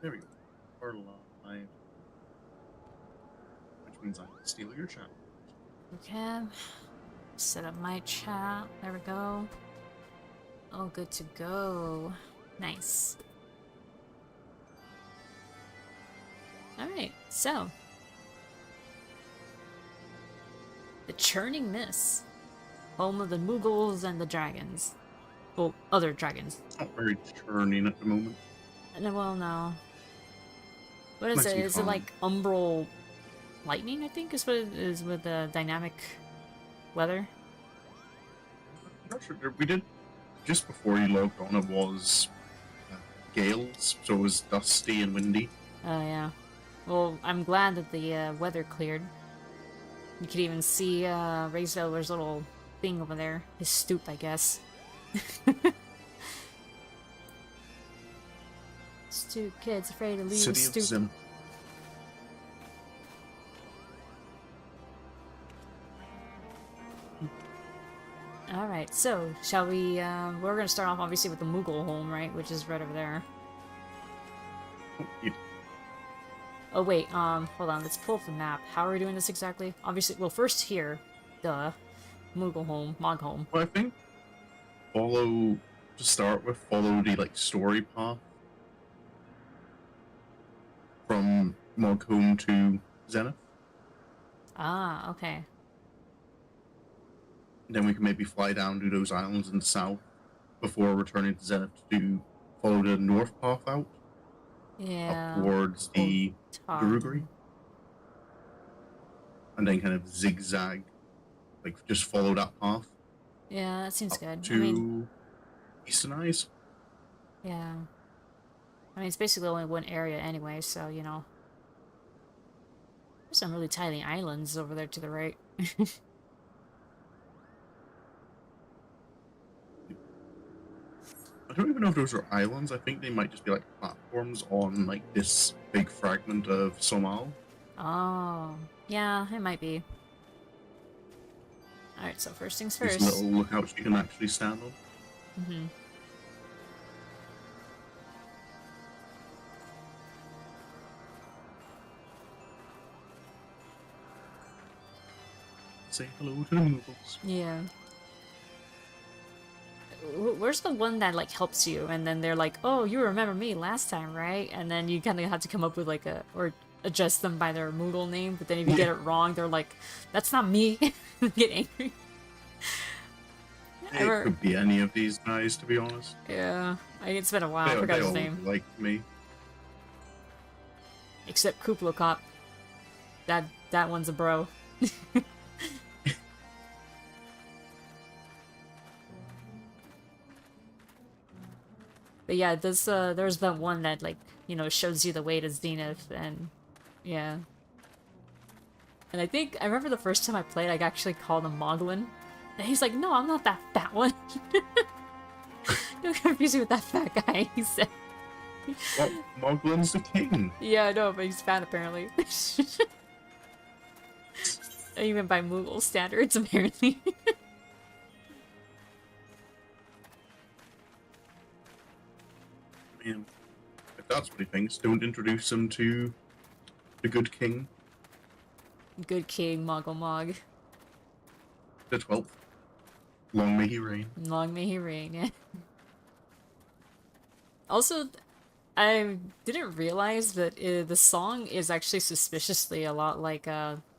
There we go. We're live. Which means I can steal your chat. Okay. Set up my chat. There we go. All good to go. Nice. Alright, so. The Churning Mist. Home of the Mughals and the dragons. Well, other dragons. It's not very churning at the moment. Well, no. What is Nice it? and Is it calm. like umbral lightning, I think, is what it is with the dynamic weather? I'm not sure. We did, just before you logged on, it was gales, so it was dusty and windy. Oh, yeah. Well, I'm glad that the weather cleared. You could even see Hraesvelgr's little thing over there. His stoop, I guess. Stoop, kids afraid to leave City his of stoop. Zim. Alright, so, shall we, we're gonna start off obviously with the Mughal home, right? Which is right over there. Oh, yeah. Oh wait, hold on, let's pull up the map. How are we doing this exactly? Obviously, well, first here, the Mughal home, Mog home. Well, I think to start with, follow the story path from Mog Home to Zenith. Ah, okay. Then we can maybe fly down to those islands in the south before returning to Zenith to follow the north path out. Yeah. Up towards the Gurugri. And then kind of zigzag, just follow that path. Yeah, that seems good. To I mean, Eastern Eyes. yeah. I mean, it's basically only one area anyway, so, you know. There's some really tiny islands over there to the right. I don't even know if those are islands. I think they might just be platforms on this big fragment of Somal. Oh, yeah, it might be. Alright, so first things first. These little lookouts you can actually stand on. Mm-hmm. Say hello to the Mughals. Yeah. Where's the one that, helps you, and then they're like, oh, you remember me last time, right? And then you kind of have to come up with, or adjust them by their Mughal name, but then if you get it wrong, they're like, that's not me. Get angry. It could be any of these guys, to be honest. Yeah, it's been a while. I forgot his name. Like me. Except Kuplokop. That one's a bro. But yeah, there's that one that shows you the way to Zenith, and yeah. And I remember the first time I played, I actually called him Moglin. And he's like, no, I'm not that fat one. Don't confuse me with that fat guy, he said. Well, Moglin's the king. Yeah, I know, but he's fat apparently. Even by Mughal standards, apparently. Man, if that's what he thinks, don't introduce him to the good king. Good king, Moggle Mog. The 12th. Long may he reign. Long may he reign, yeah. Also, I didn't realize that the song is actually suspiciously a lot like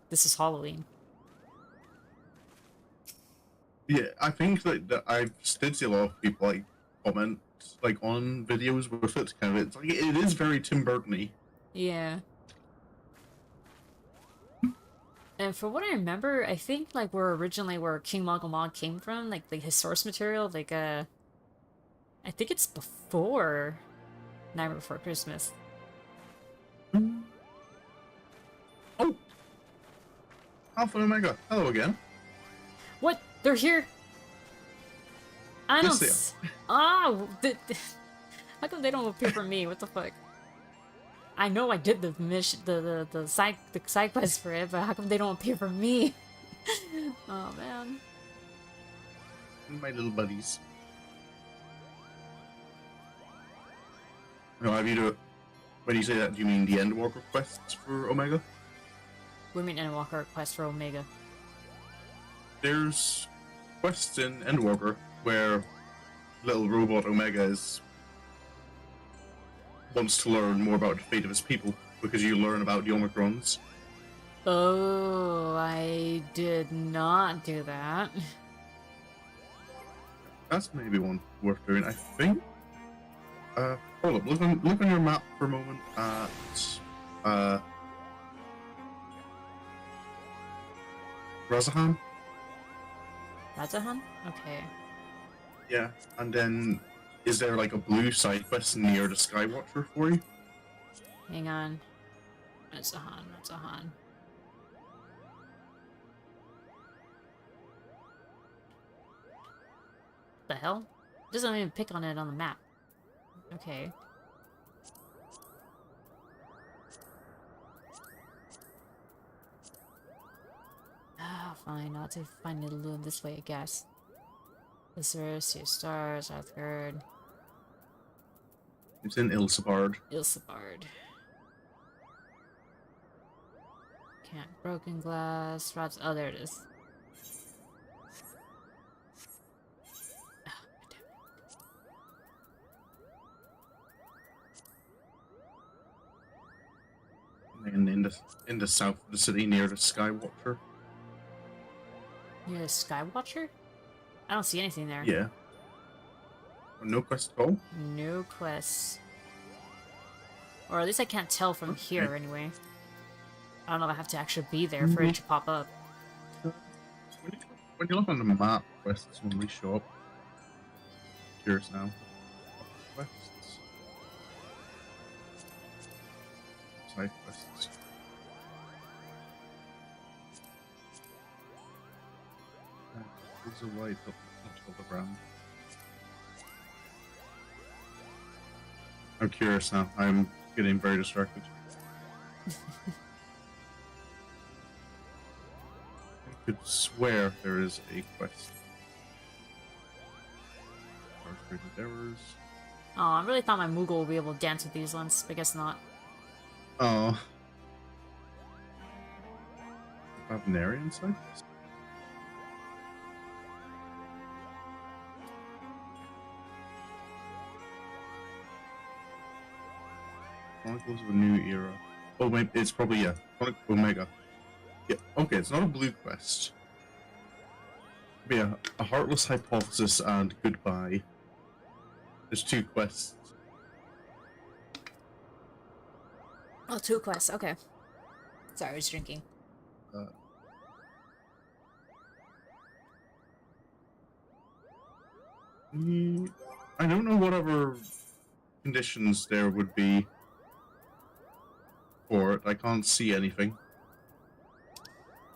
This Is Halloween. Yeah, I think that I did see a lot of people comment on videos with it. It is very Tim Burton-y. Yeah. And for what I remember, I think where King Moggle Mog came from, his source material, I think it's before Nightmare Before Christmas. Oh! Alpha and Omega, hello again. What? They're here? I don't. Yes, they Oh! How come they don't appear for me? What the fuck? I know I did the mission, the side quest for it, but how come they don't appear for me? Oh man. My little buddies. No, have you When you say that, do you mean the Endwalker quests for Omega? We mean Endwalker quest for Omega. There's quests in Endwalker where little robot Omega wants to learn more about the fate of his people because you learn about the Omicrons. Oh, I did not do that. That's maybe one worth doing. I think. Hold up. Look on your map for a moment at Razahan. Razahan? Okay. Yeah, and then is there like a blue side quest near the Skywatcher for you? Hang on. Razahan. The hell? It doesn't even pick on it on the map. Okay. Ah, fine. I'll have to find it a little this way, I guess. Iccirrion, Sea of Stars, Hraesvelgr. It's in Ilsabard. Can't broken glass. Rods. Oh, there it is. And in the south of the city near the Skywatcher. Near the Skywatcher? I don't see anything there. Yeah. No quest at all? No quests. Or at least I can't tell from here anyway. I don't know if I have to actually be there for it to pop up. When you look on the map, quests only show up. Curious now. Quests. Side quests. There's a light up the ground. I'm curious now. I'm getting very distracted. I could swear there is a quest. Errors. Oh, I really thought my Moogle would be able to dance with these ones, but I guess not. Oh. Dravanian side? Chronicles of a New Era. Oh, wait, it's probably, yeah. Chronic Omega. Yeah, okay, it's not a blue quest. It'd be a Heartless Hypothesis and Goodbye. There's 2 quests. Oh, 2 quests, okay. Sorry, I was drinking. I don't know what other conditions there would be for it. I can't see anything.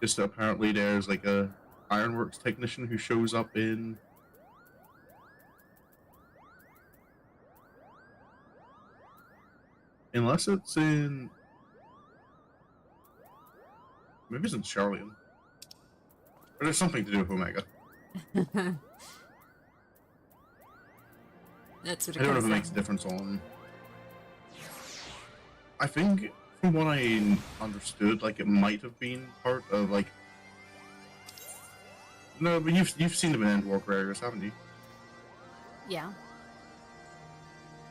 Just that apparently there's like a ironworks technician who shows up in unless it's in maybe it's in Charlian. But there's something to do with Omega. That's what I don't know if it makes a difference on. I think from what I understood, like it might have been part of like. No, but you've seen them in Endwalker areas, haven't you? Yeah.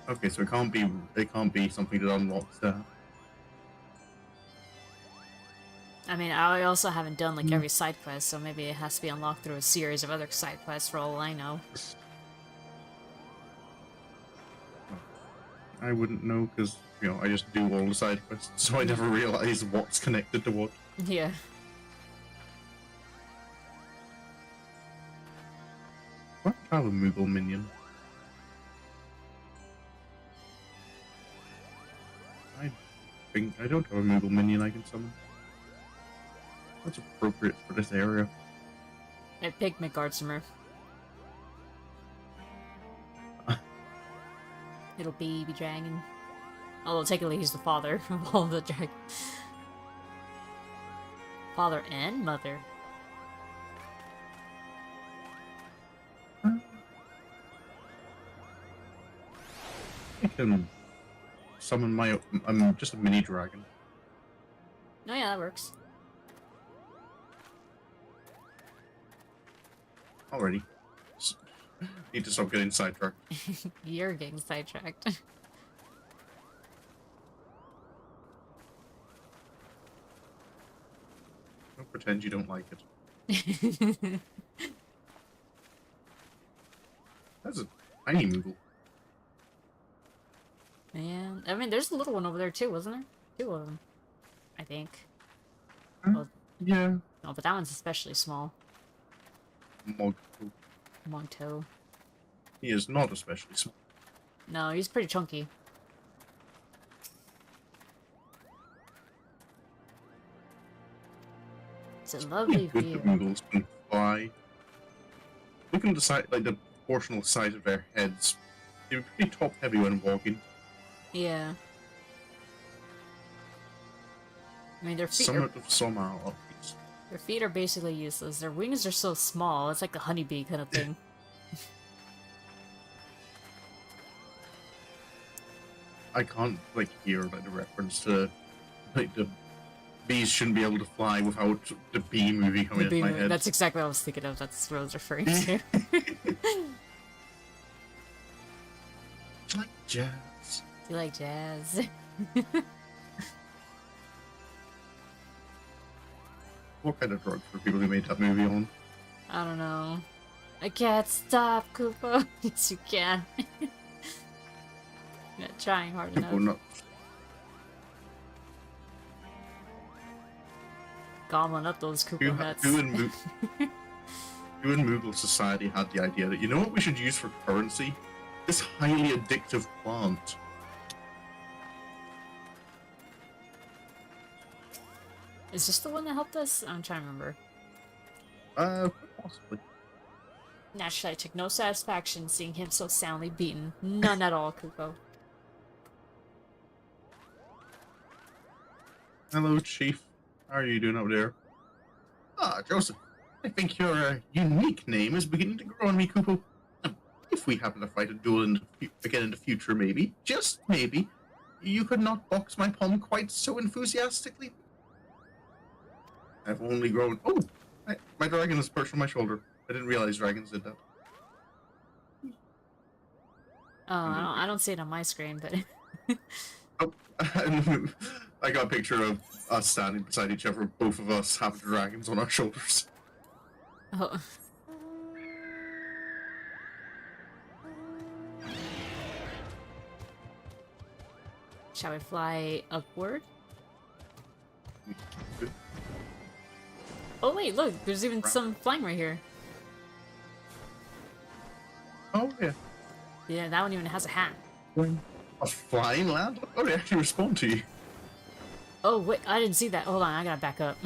Okay, so it can't be something that unlocks that. I mean, I also haven't done like every side quest, so maybe it has to be unlocked through a series of other side quests for all I know. I wouldn't know because I just do all the side quests, so I never realize what's connected to what. Yeah. What have a Moogle minion? I don't have a Moogle minion I can summon. That's appropriate for this area. I picked McGardsimer. Little baby dragon. Although technically he's the father of all the dragons. Father and mother. I can summon my... I'm just a mini dragon. Oh yeah, that works. Already. Need to stop getting sidetracked. You're getting sidetracked. Don't pretend you don't like it. That's a tiny Moogle. Man, I mean, there's a little one over there too, wasn't there? Two of them, I think. Well, Yeah. no, but that one's especially small. Mogto. Monto. He is not especially small. No, he's pretty chunky. It's a lovely Good view. that Moogles can fly. Looking at the side, like the proportional size of their heads, they're pretty top heavy when walking. Yeah. I mean, their feet Somewhat of some are at least. their feet are basically useless. Their wings are so small. It's like a honeybee kind of thing. I can't like hear like the reference to like the bees shouldn't be able to fly without the bee movie coming into my head. That's exactly what I was thinking of. That's what I was referring to. Like jazz. You like jazz? What kind of drugs were people who made that movie on? I don't know. I can't stop, Koopa. Yes, you can. You're not trying hard enough. People not. Gobbling up those Koopa nuts. Who in Moogle society had the idea that, you know what we should use for currency? This highly addictive plant. Is this the one that helped us? I'm trying to remember. Possibly. Naturally, I took no satisfaction seeing him so soundly beaten. None at all, Kuko. Hello, Chief. How are you doing up there? Ah, Joseph. I think your unique name is beginning to grow on me, Kupo. If we happen to fight a duel again in the future, maybe, just maybe, you could not box my palm quite so enthusiastically. I've only grown... Oh! My dragon is perched on my shoulder. I didn't realize dragons did that. Oh, I don't see it on my screen, but... Oh, I got a picture of us standing beside each other, both of us have dragons on our shoulders. Oh. Shall we fly upward? Oh wait, look, there's even some flying right here. Oh, yeah. Yeah, that one even has a hat. A flying land? Oh, they actually respond to you. Oh wait, I didn't see that. Hold on, I gotta back up.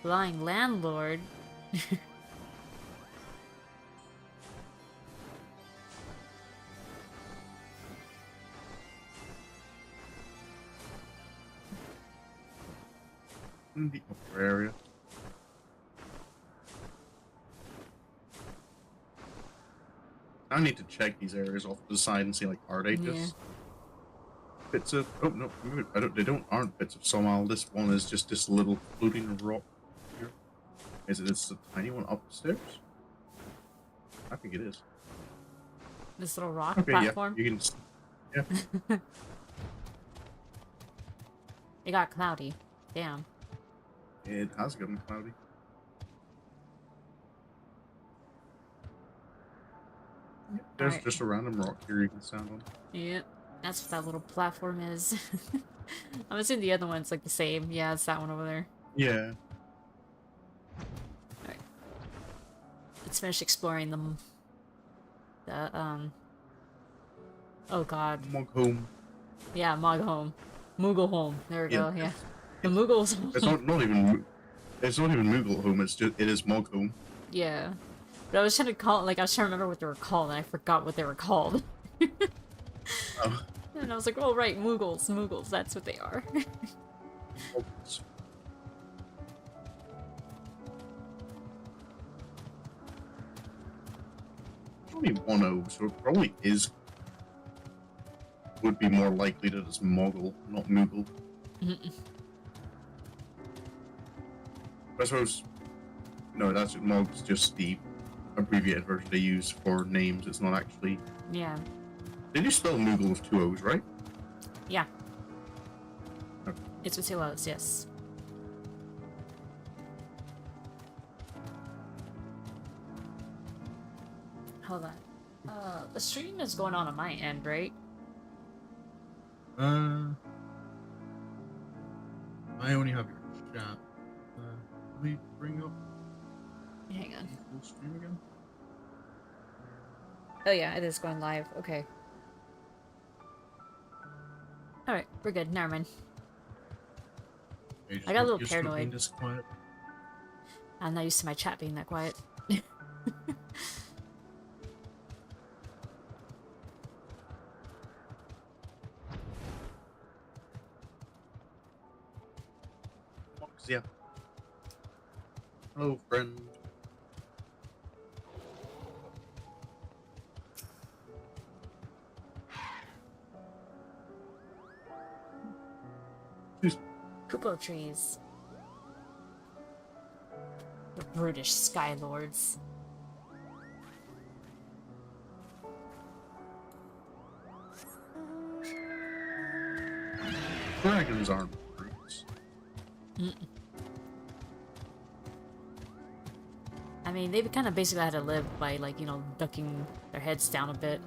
Flying landlord. In the upper area. I need to check these areas off to the side and see, like, are they just bits of... Oh, no, I don't, aren't bits of Somal. This one is just this little floating rock here. Is it this tiny one upstairs? I think it is. This little rock Okay, platform. yeah, you can... Yeah. It got cloudy. Damn. It has gotten cloudy. Yep, there's just a random rock here you can stand on. Yep, that's what that little platform is. I'm assuming the other one's like the same. Yeah, it's that one over there. Yeah. Alright. Let's finish exploring them. Oh god. Mog home. Yeah, Mog home. Moogle home. There we Yeah. go, yeah. The Moogles. It's not even Moogle home, it is Mog home. Yeah. But I was trying to call, like, I was trying to remember what they were called, and I forgot what they were called. Oh. And I was like, oh right, Moogles, that's what they are. only one O, so it probably is. Would be more likely that it's Moggle, not Moogle. I suppose. No, that's Mogg's just the abbreviated version they use for names. It's not actually. Yeah. They do spell Moogle with two O's, right? Yeah. Okay. It's with two O's, yes. Hold on. The stream is going on my end, right? I only have your chat. Let me bring up Hang on. full stream again. Oh yeah, it is going live. Okay. Alright, we're good. Never mind. I got a little paranoid. Just quiet. I'm not used to my chat being that quiet. Yeah. Hello, friend. Kupo trees. The brutish Sky Lords. Dragons aren't brutes. I mean, they've kind of basically had to live by, like, you know, ducking their heads down a bit.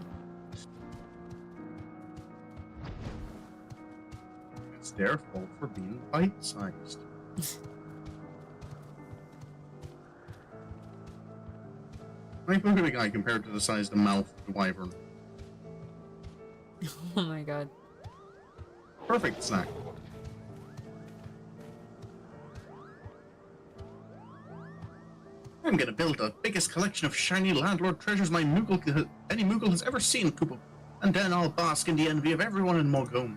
It's their fault for being bite-sized. Like, look at the guy compared to the size of the mouth of the wyvern. Oh my god. Perfect snack. I'm gonna build the biggest collection of shiny landlord treasures any Moogle has ever seen, Koopa. And then I'll bask in the envy of everyone in Moghome.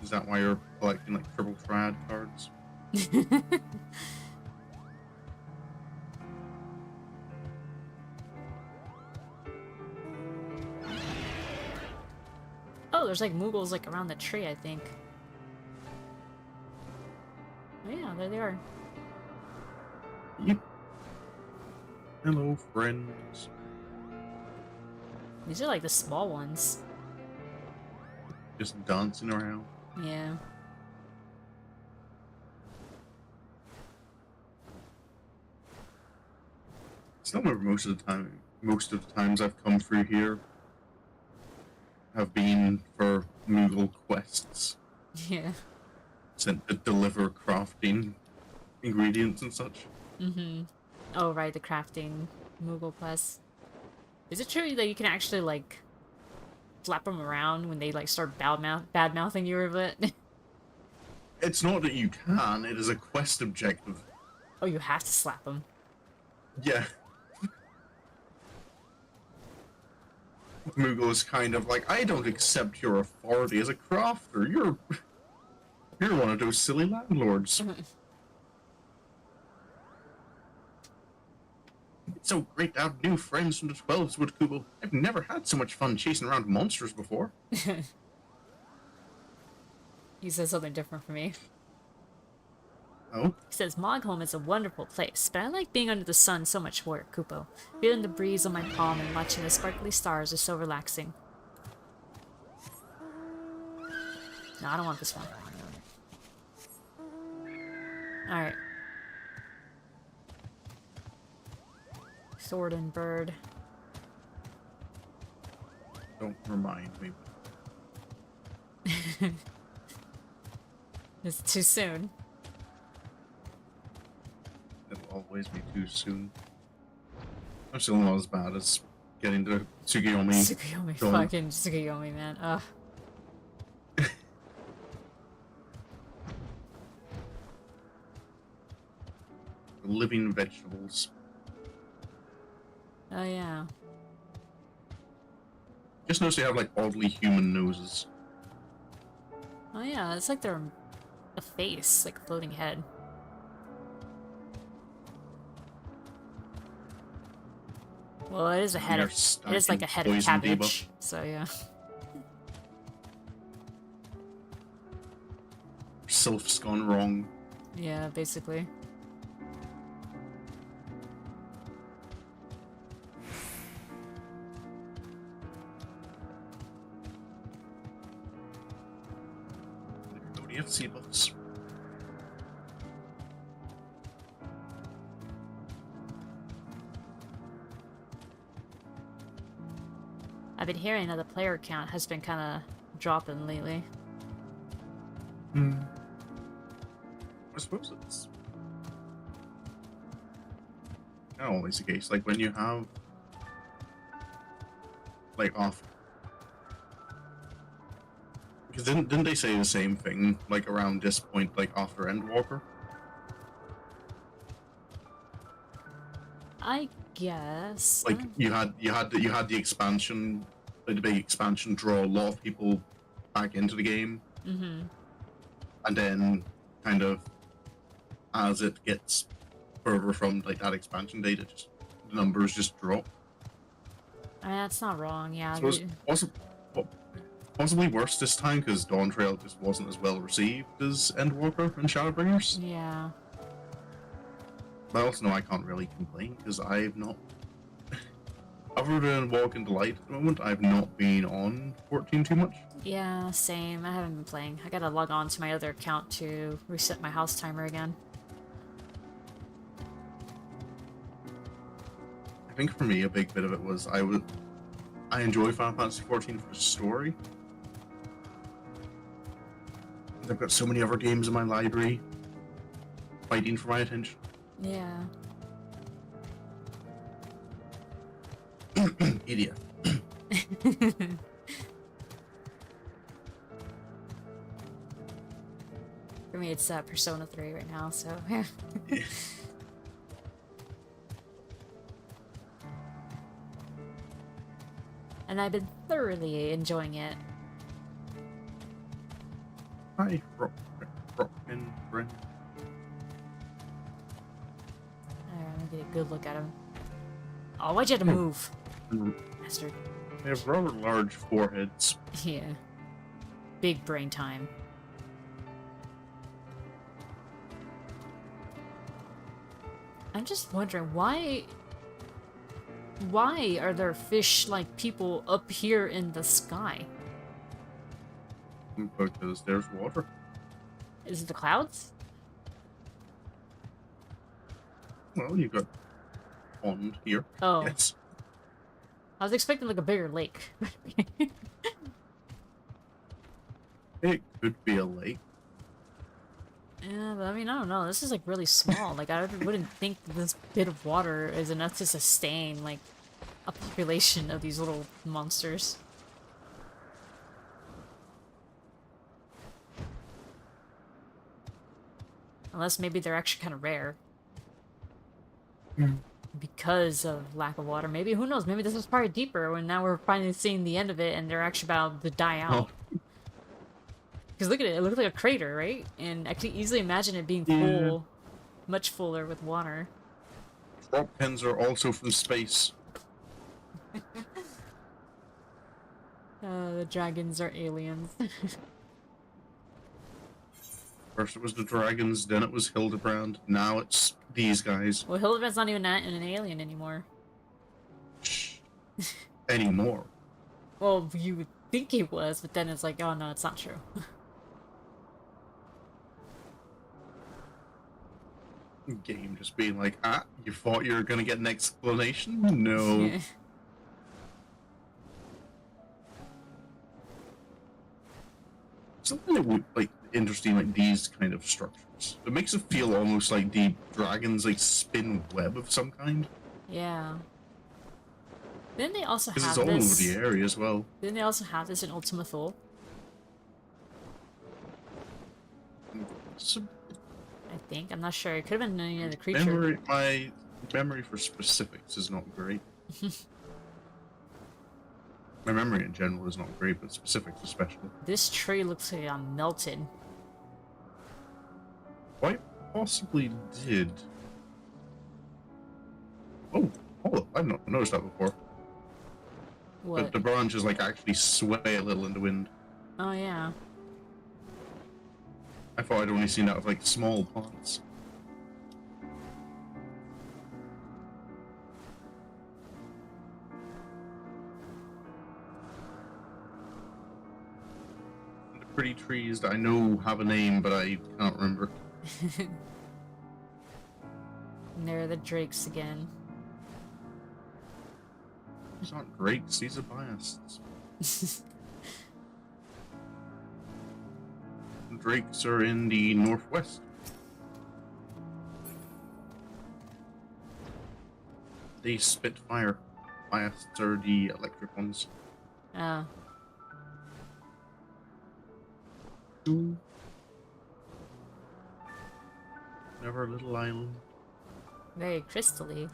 Is that why you're collecting, like, triple trad cards? Oh, there's like Moogles like around the tree, I think. Oh yeah, there they are. Yep. Hello, friends. These are like the small ones. Just dancing around. Yeah. I still remember most of the times I've come through here have been for Moogle quests. Yeah. Sent to deliver crafting ingredients and such. Mm-hmm. Oh, right, the crafting Moogle quest. Is it true that you can actually, like, flap them around when they, like, start bad-mouthing you a bit? It's not that you can, it is a quest objective. Oh, you have to slap them. Yeah. Moogle is kind of like, I don't accept your authority as a crafter. You're one of those silly landlords. It's so great to have new friends from the 12swood, Kubo. I've never had so much fun chasing around monsters before. He says something different for me. Oh? He says, Moghome is a wonderful place, but I like being under the sun so much more, Kupo. Feeling the breeze on my palm and watching the sparkly stars is so relaxing. No, I don't want this one. Alright. Sword and bird. Don't remind me. It's too soon. It'll always be too soon. I'm still not as bad as getting to Tsukiyomi. Tsukiyomi, fucking Tsukiyomi, man. Ugh. Living vegetables. Oh yeah. Just notice they have like oddly human noses. Oh yeah, it's like they're a face, like a floating head. Well, it is a head of... It is like a head of Poison cabbage, debuff. so yeah. Sylph's gone wrong. Yeah, basically. Oh, do you have sea buffs? I've been hearing that the player count has been kind of dropping lately. Hmm. I suppose it's not always the case. Like when you have like off, because didn't they say the same thing like around this point, like after Endwalker? I guess. Like you had the expansion, like the big expansion, draw a lot of people back into the game, Mm-hmm. and then kind of as it gets further from like that expansion date, it just the numbers just drop. I mean, that's not wrong, yeah. So it was possibly worse this time because Dawn Trail just wasn't as well received as Endwalker and Shadowbringers. Yeah. But I also know I can't really complain because I've not, other than Walk into Light at the moment, I've not been on 14 too much. Yeah, same. I haven't been playing. I gotta log on to my other account to reset my house timer again. I think for me a big bit of it was I enjoy Final Fantasy 14 for the story. I've got so many other games in my library fighting for my attention. Yeah. Idiot. For me, it's Persona 3 right now, so yeah. And I've been thoroughly enjoying it. Hi, Rockman friend. Alright, I'm gonna get a good look at him. Oh, why'd you have to move? Bastard. They have rather large foreheads. Yeah. Big brain time. I'm just wondering, why are there fish like people up here in the sky? Because there's water. Is it the clouds? Well, you've got pond here. Oh. Yes. I was expecting like a bigger lake. It could be a lake. Yeah, but I mean, I don't know. This is like really small. Like, I wouldn't think this bit of water is enough to sustain like a population of these little monsters. Unless maybe they're actually kind of rare. Because of lack of water. Maybe, who knows, maybe this was probably deeper when now we're finally seeing the end of it and they're actually about to die out. Because look at it, it looks like a crater, right? And I could easily imagine it being full, much fuller with water. Drop pins are also from space. The dragons are aliens. First it was the dragons, then it was Hildebrand, now it's these guys. Well, Hildebrand's not even an alien anymore. Shh. Anymore. Well, you would think he was, but then it's like, oh no, it's not true. Game just being like, you thought you were gonna get an explanation? No. Something that would like interesting, like these kind of structures. It makes it feel almost like the dragons like spin web of some kind. Yeah. Then they also Because have it's all over this. the area as well. Then they also have this in Ultima Thule. So, I think. I'm not sure. It could have been any other creature. my memory for specifics is not great. My memory in general is not great, but specifics especially. This tree looks like I'm melted. Quite possibly did. Oh, Oh, I've not noticed that before. What? But the branches like actually sway a little in the wind. Oh yeah. I thought I'd only seen that with like small plants. And the pretty trees that I know have a name, but I can't remember. And there are the drakes again. These aren't drakes, these are biasts. Drakes are in the northwest. They spit fire. Biasts are the electric ones. Oh. Never a little island. Very crystally.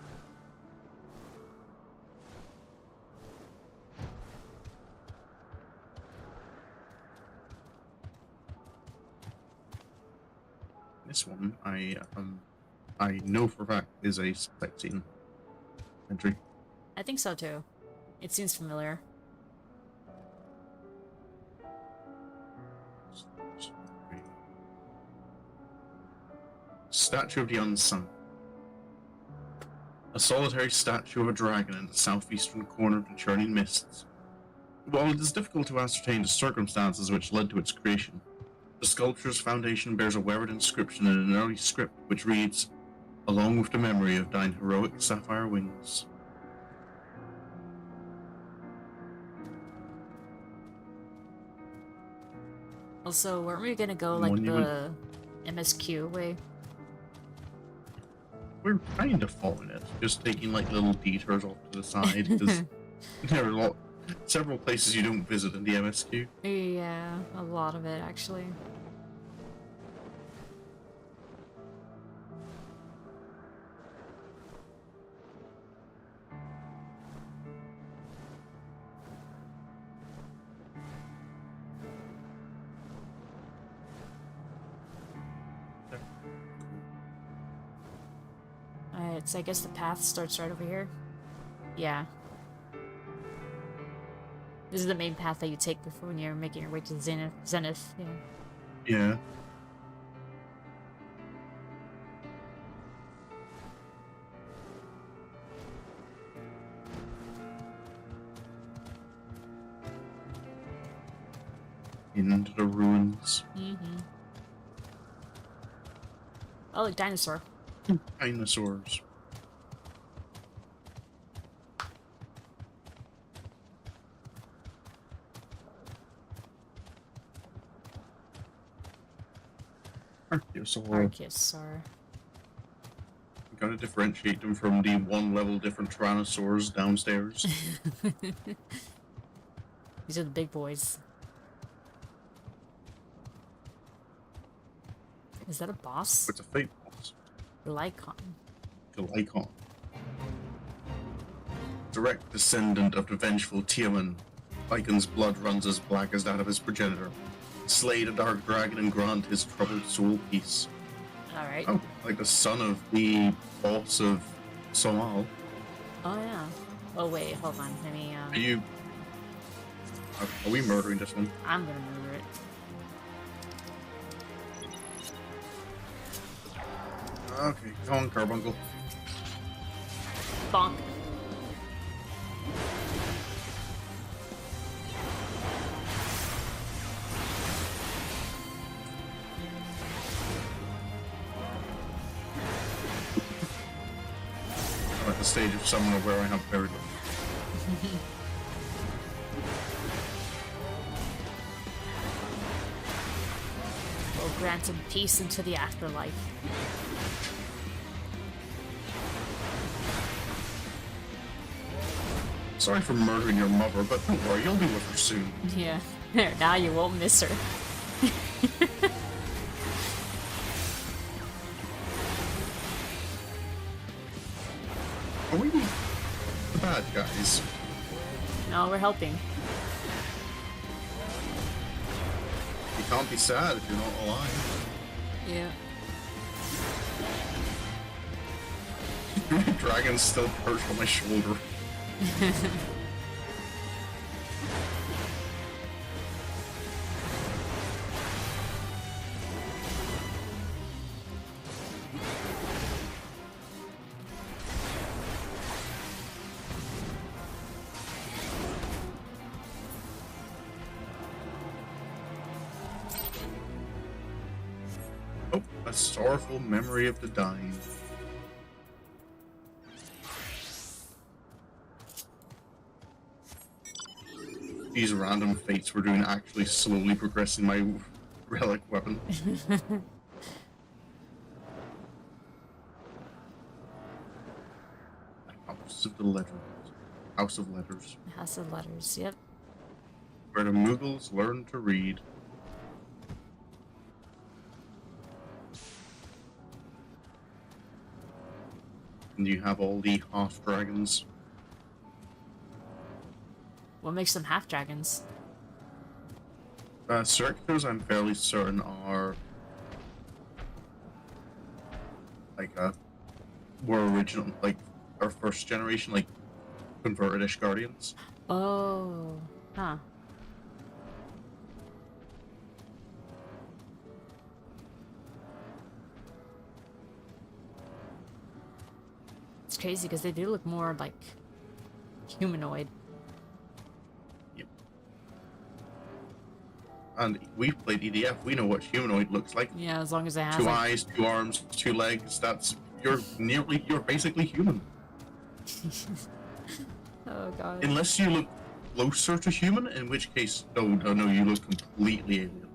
This one, I know for a fact is a sightseeing entry. I think so too. It seems familiar. Statue of the Unsung. A solitary statue of a dragon in the southeastern corner of the Churning Mists. While it is difficult to ascertain the circumstances which led to its creation, the sculpture's foundation bears a weathered inscription in an early script which reads, "Along with the memory of thine heroic sapphire wings." Also, weren't we gonna go like the MSQ way? We're kind of following it, just taking like little detours off to the side, because there are several places you don't visit in the MSQ. Yeah, a lot of it actually. Alright, so I guess the path starts right over here. Yeah. This is the main path that you take before when you're making your way to Zenith, yeah. Yeah. Into the ruins. Mm-hmm. Oh, like dinosaur. Dinosaurs. Archosaur. Archosaur. You gotta differentiate them from the one level different Tyrannosaurs downstairs. These are the big boys. Is that a boss? It's a fate boss. Lycon. The Lycon. Direct descendant of the vengeful Tiaman, Lycon's blood runs as black as that of his progenitor. Slay the dark dragon and grant his troubled soul peace. Alright. Oh, like the son of the boss of Somal. Oh yeah. Oh wait, hold on. Let me Are you... Are we murdering this one? I'm gonna murder it. Okay, come on, Carbuncle. Bonk. I'm at the stage of summoner where I have very little. Will grant him peace into the afterlife. Sorry for murdering your mother, but don't worry, you'll be with her soon. Yeah. There, now you won't miss her. Are we the bad guys? No, we're helping. You can't be sad if you're not alive. Yeah. Dragon's still perched on my shoulder. Oh, a sorrowful memory of the dying. These random fates we're doing actually slowly progressing my relic weapon. House of the Letters. House of Letters. House of Letters, yep. Where the Mughals learn to read. And you have all the half dragons. What makes them half dragons? Circulars, I'm fairly certain, are like were original, like our first generation, like converted-ish guardians. Oh, huh. It's crazy because they do look more like humanoid. And we've played EDF, we know what humanoid looks like. Yeah, as long as it has 2 like... eyes, 2 arms, 2 legs, you're basically human. Oh god. Unless you look closer to human, in which case, no, you look completely alien.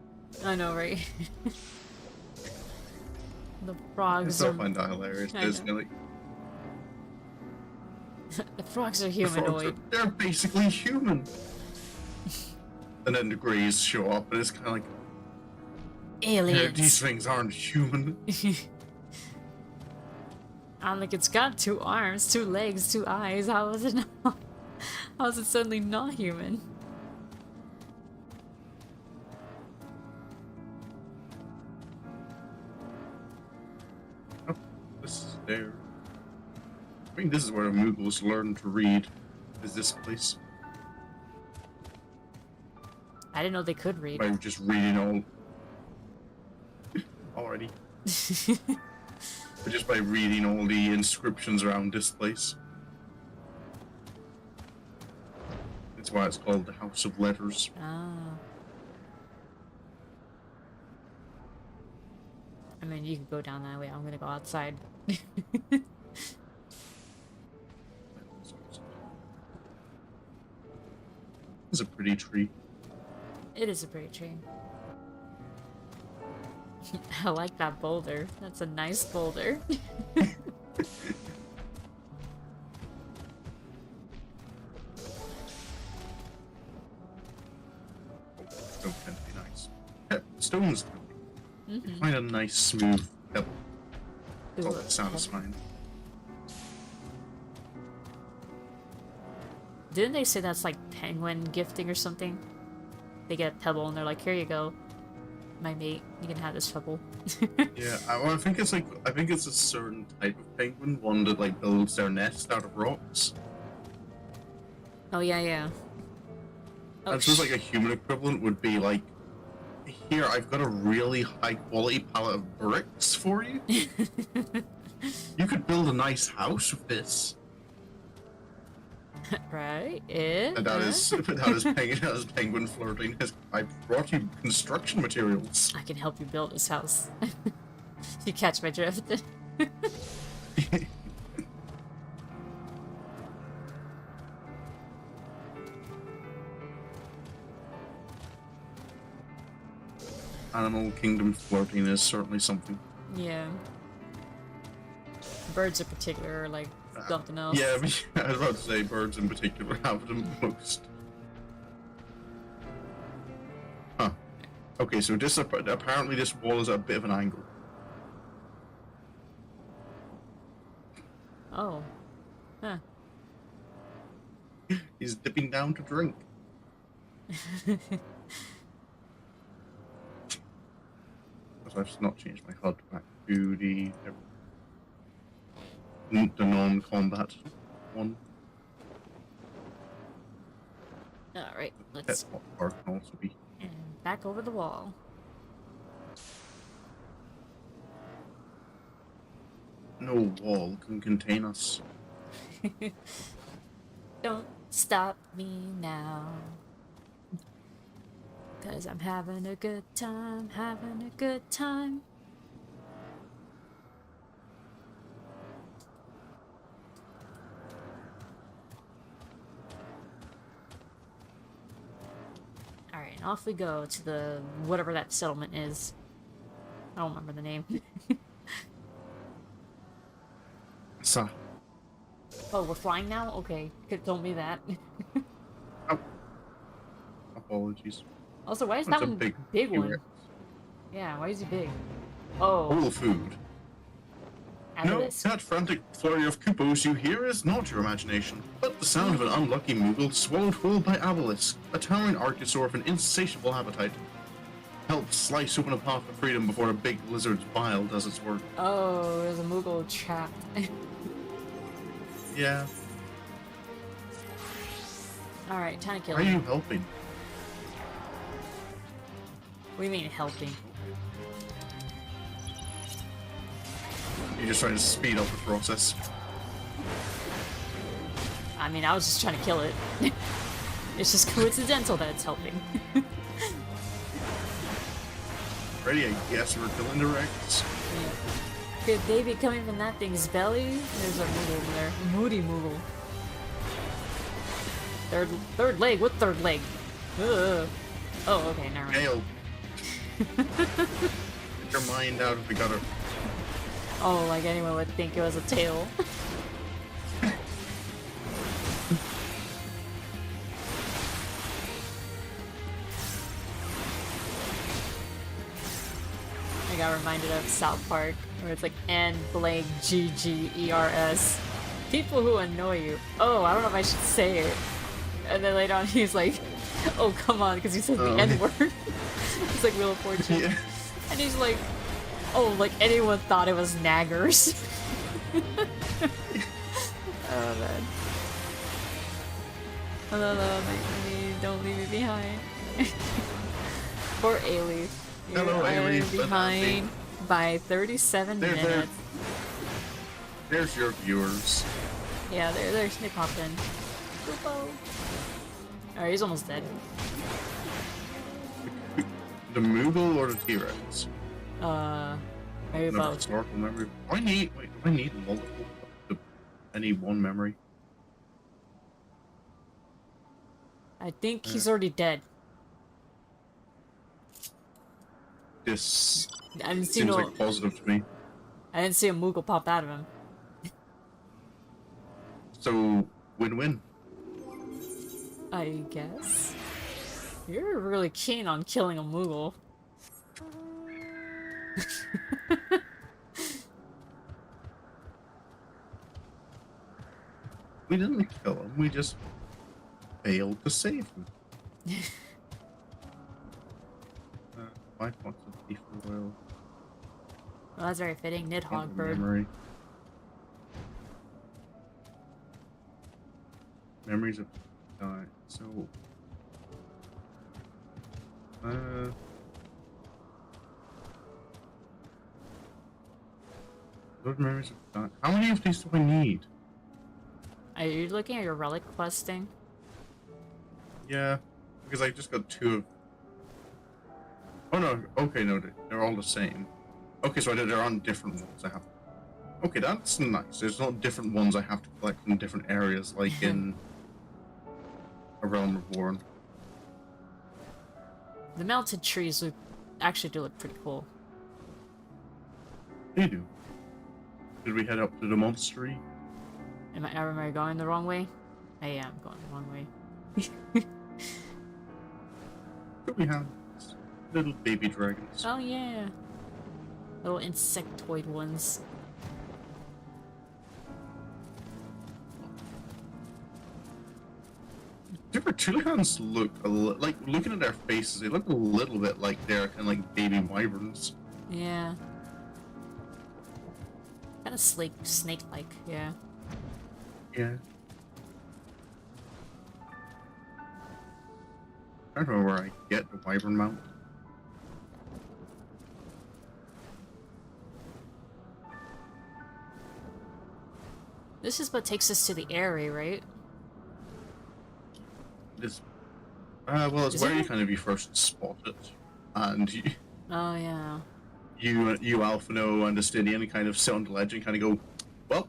I know, right? The frogs I are... find that hilarious. The frogs are The humanoid. they're basically human. And then the greys show up, and it's kind of like, Aliens. these things aren't human. I'm like, it's got 2 arms, 2 legs, 2 eyes. How is it not? How is it suddenly not human? Oh, this is there. I think this is where the Mughals learn to read. Is this place? I didn't know they could read. By just reading all already. But just by reading all the inscriptions around this place. That's why it's called the House of Letters. Ah. I mean, you can go down that way. I'm gonna go outside. It's a pretty tree. It is a pretty tree. I like that boulder. That's a nice boulder. Stone can be nice. Yeah, stones can be. You find a nice smooth pebble. Ooh, Oh, it's satisfying. Didn't they say that's like penguin gifting or something? They get a pebble and they're like, here you go, my mate, you can have this pebble. Yeah, I think it's a certain type of penguin, one that like builds their nest out of rocks. Oh yeah. Oh, I suppose like a human equivalent would be like, here, I've got a really high quality pallet of bricks for you. You could build a nice house with this. right? That is penguin flirting. I brought you construction materials. I can help you build this house. You catch my drift. Animal kingdom flirting is certainly something. Yeah. Birds in particular are like something else. Yeah, I was about to say birds in particular have the most. Huh. Okay, so this apparently this wall is at a bit of an angle. Oh. Huh. He's dipping down to drink. I've just not changed my HUD back to the. the non-combat one. Alright, The let's... pet part can also be. And back over the wall. No wall can contain us. Don't stop me now. 'Cause I'm having a good time, having a good time. Alright, and off we go to the whatever that settlement is. I don't remember the name. So, Oh, we're flying now? Okay, could have told me that. apologies. Also, why is That's that a one big big one? T-Rex. Yeah, why is he big? Oh, Full of food. No, Atlas. that frantic flurry of Kupos you hear is not your imagination, but the sound of an unlucky Moogle swallowed whole by Obelisk, a towering archosaur of an insatiable appetite. Help slice open a path to freedom before a big lizard's bile does its work. Oh, there's a Moogle trapped. Yeah. Alright, time to kill Why are him. you helping? What do you mean helping? You're just trying to speed up the process. I mean, I was just trying to kill it. It's just coincidental that it's helping. Ready, I guess we're killing the Rex. Could they be coming from that thing's belly? There's a Moogle over there. Moody Moogle. Third leg? What third leg? Ugh. Oh, okay, never mind. Nailed. Get your mind out of the gutter. Oh, like anyone would think it was a tail. I got reminded of South Park, where it's like N-G-G-E-R-S. People who annoy you. Oh, I don't know if I should say it. And then later on he's like, oh, come on, because he said the N-word. It's like Wheel of Fortune. Yeah. And he's like, oh, like anyone thought it was naggers. Oh, man. Hello, my don't leave me behind. Poor Ailey. Hello, Ailey. Behind by 37 minutes. There's your viewers. Yeah, they popped in. Alright, he's almost dead. The Moogle or the T-Rex? Maybe Never both. historical memory. Do I need multiple to any one memory? I think he's already dead. This I didn't see seems no. like positive to me. I didn't see a Moogle pop out of him. So, win-win. I guess. You're really keen on killing a Moogle. We didn't kill him, we just failed to save him. 5 points of beef oil. Well, that's very fitting. Nidhogg bird. Memory. Memories of die. So those memories of die. How many of these do I need? Are you looking at your relic questing? Yeah, because I just got 2 of. Oh no, okay, no, they're all the same. Okay, so they're on different ones I have. Okay, that's nice. There's not different ones I have to collect in different areas, like in A Realm Reborn. The melted trees actually do look pretty cool. They do. Did we head up to the monastery? Am I going the wrong way? I am going the wrong way. Could we have little baby dragons? Oh yeah. Little insectoid ones. The reptilians look like, looking at their faces, they look a little bit like they're kind of like baby wyverns. Yeah. Kind of snake-like, yeah. Yeah. I don't know where I get the wyvern mount. This is what takes us to the area, right? This, well, it's Is where you it? kind of you first spot it, and Oh, yeah. you Alphino and Astinian kind of sit on the ledge and kind of go, well,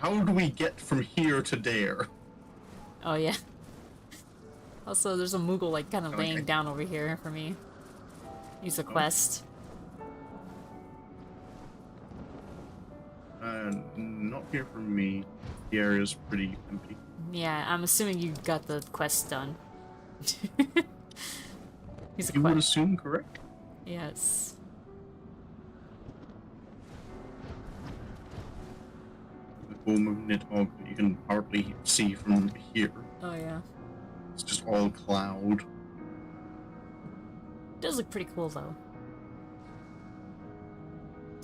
how do we get from here to there? Oh, yeah. Also, there's a Moogle, like, kind of laying Okay. down over here for me. He's a Oh. quest. Not here for me. The area's pretty empty. Yeah, I'm assuming you got the quest done. He's a You would quest. assume correct? Yes. The home of Nidhogg that you can hardly see from here. Oh, yeah. It's just all cloud. It does look pretty cool, though.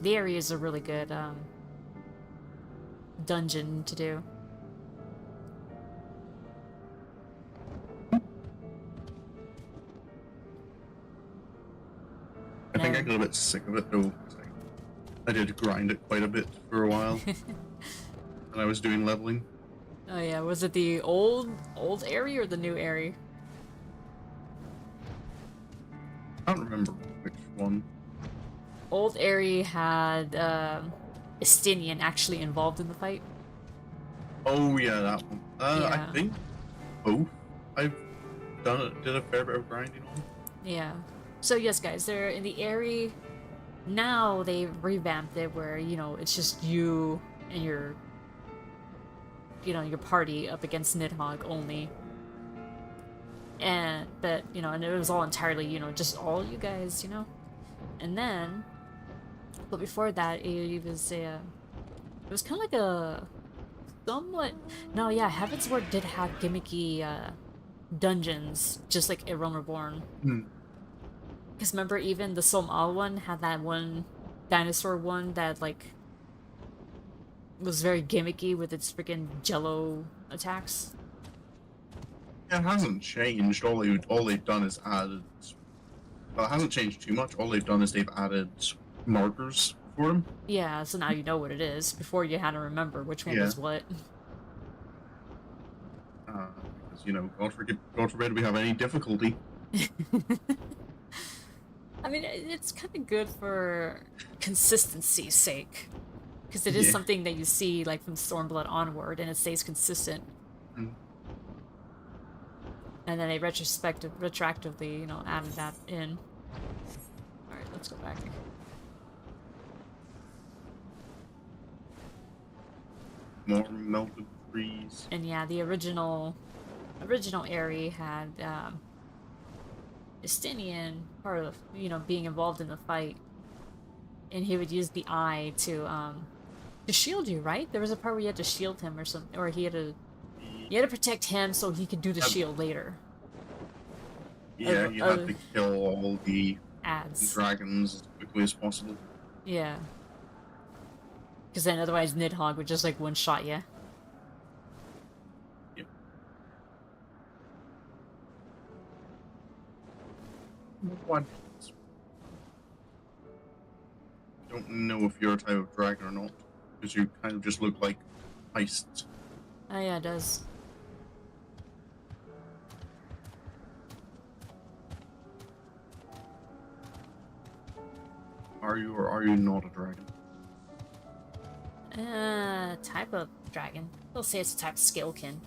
The area is a really good, dungeon to do. I think I got a bit sick of it though. 'Cause I did grind it quite a bit for a while. And I was doing leveling. Oh yeah, was it the old area or the new area? I don't remember which one. Old area had Estinian actually involved in the fight. Oh yeah, that one. Yeah. I think both. I've did a fair bit of grinding on. Yeah. So yes, guys, they're in the area. Now they've revamped it where, you know, it's just you and your, you know, your party up against Nidhogg only. And but, you know, and it was all entirely, you know, just all you guys, you know. And then, but before that, it was kind of like a somewhat, no, yeah, Heavensward did have gimmicky dungeons, just like Realm Reborn. Hmm. Because remember, even the Somal one had that one dinosaur one that, like, was very gimmicky with its freaking jello attacks. Yeah, it hasn't changed. All they've done is added. Well, it hasn't changed too much. All they've done is they've added markers for him. Yeah, so now you know what it is. Before you had to remember which one was what. Because, you know, God forbid we have any difficulty. I mean, it's kind of good for consistency's sake. Because it is something that you see, like, from Stormblood onward, and it stays consistent. Mm. And then they retroactively, you know, added that in. Alright, let's go back. More melted trees. And yeah, the original area had Estinian part of, you know, being involved in the fight, and he would use the eye to shield you, right? There was a part where you had to shield him or something, or you had to protect him so he could do the shield later. Yeah, you have to kill all the Ads. dragons as quickly as possible. Yeah. Because then otherwise Nidhogg would just like one-shot you. Yep. What? I don't know if you're a type of dragon or not, because you kind of just look like heists. Oh yeah, it does. Are you or are you not a dragon? Type of dragon. They'll say it's a type of skillkin.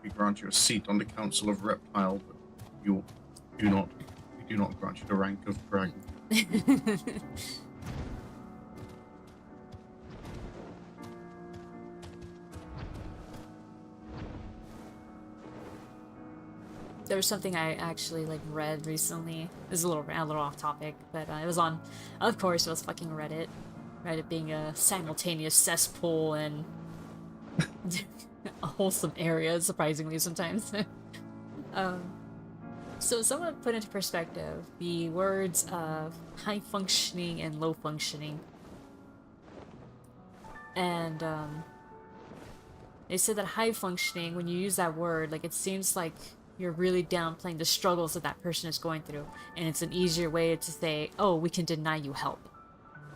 We grant you a seat on the Council of Reptile, but we do not grant you the rank of dragon. There was something I actually like read recently. This is a little off topic, but it was on, of course, it was fucking Reddit. Reddit being a simultaneous cesspool and a wholesome area, surprisingly sometimes. So, somewhat put into perspective, the words of high functioning and low functioning. And, they said that high functioning, when you use that word, like, it seems like you're really downplaying the struggles that that person is going through. And it's an easier way to say, oh, we can deny you help.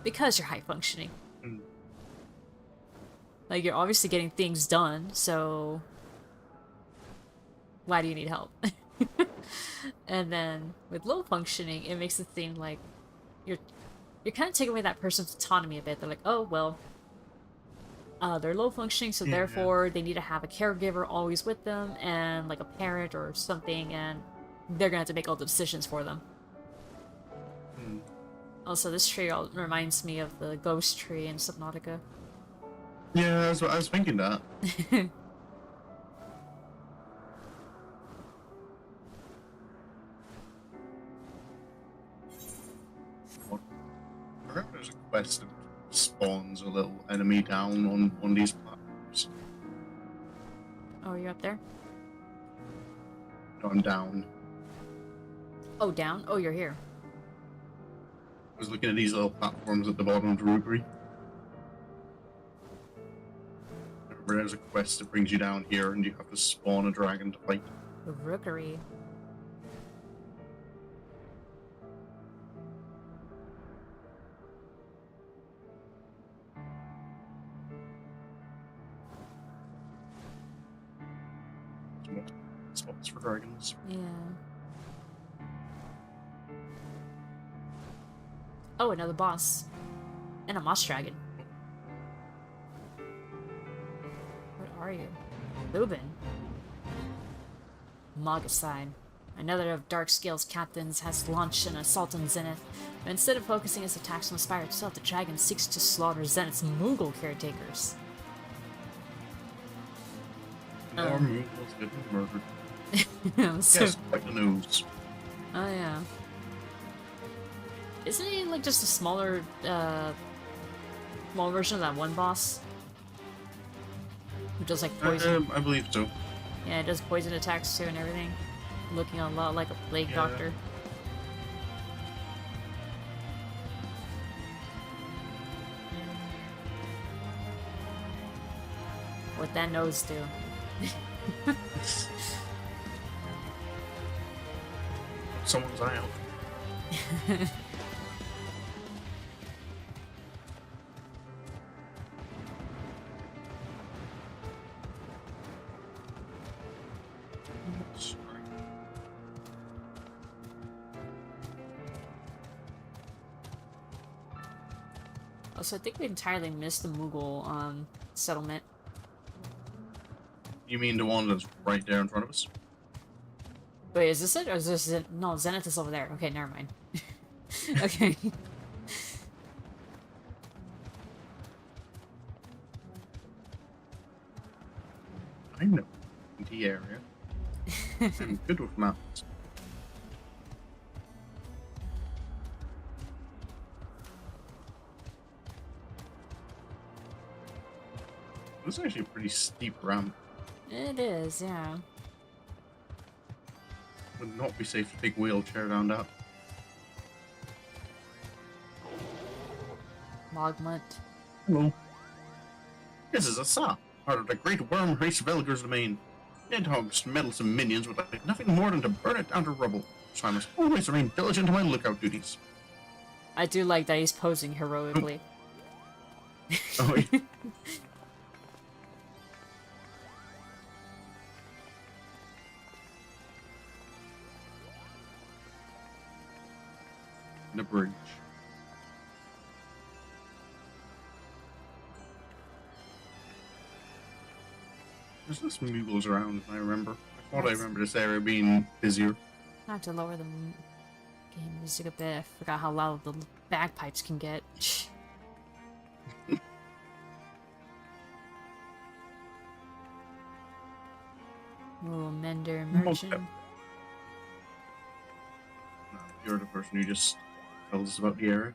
Because you're high functioning. Mm. Like, you're obviously getting things done, so why do you need help? And then with low functioning, it makes it seem like you're kind of taking away that person's autonomy a bit. They're like, oh well, they're low functioning, so therefore they need to have a caregiver always with them and like a parent or something, and they're gonna have to make all the decisions for them. Mm. Also, this tree reminds me of the ghost tree in Subnautica. Yeah, I was thinking that. I remember there's a quest that spawns a little enemy down on one of these platforms. Oh, you're up there? No, I'm down. Oh, down? Oh, you're here. I was looking at these little platforms at the bottom of the rookery. Remember, there's a quest that brings you down here, and you have to spawn a dragon to fight. The rookery. Spots for dragons. Yeah. Oh, another boss. And a moss dragon. What are you? Lubin. Mogicide. Another of Darkscale's captains has launched an assault on Zenith, but instead of focusing his attacks on the Spire itself, the dragon seeks to slaughter Zenith's Moogle caretakers. More Moogles getting murdered. So, Yes, quite the news. oh yeah. Isn't he like just a smaller, small version of that one boss? Who does like poison? I believe so. Yeah, it does poison attacks too and everything. Looking a lot like a plague Yeah. doctor. What that nose do? Someone's eye out. Also, I think we entirely missed the Moogle settlement. You mean the one that's right there in front of us? Wait, is this it? Or is this it? No, Zenith is over there. Okay, never mind. Okay. I know the area. I'm good with maps. This is actually a pretty steep ramp. It is, yeah. Would not be safe to take wheelchair down that. Mogmunt. Hello. This is a sap, part of the great worm Hraesvelgr's domain. Nidhogg's meddlesome minions would like nothing more than to burn it down to rubble, so I must always remain diligent to my lookout duties. I do like that he's posing heroically. Oh, yeah. The bridge. There's less Moogles around than I remember. I thought I remember this area being busier. I have to lower the game music a bit. I forgot how loud the bagpipes can get. Oh, Mender Merchant. No, you're the person who just tells us about the area.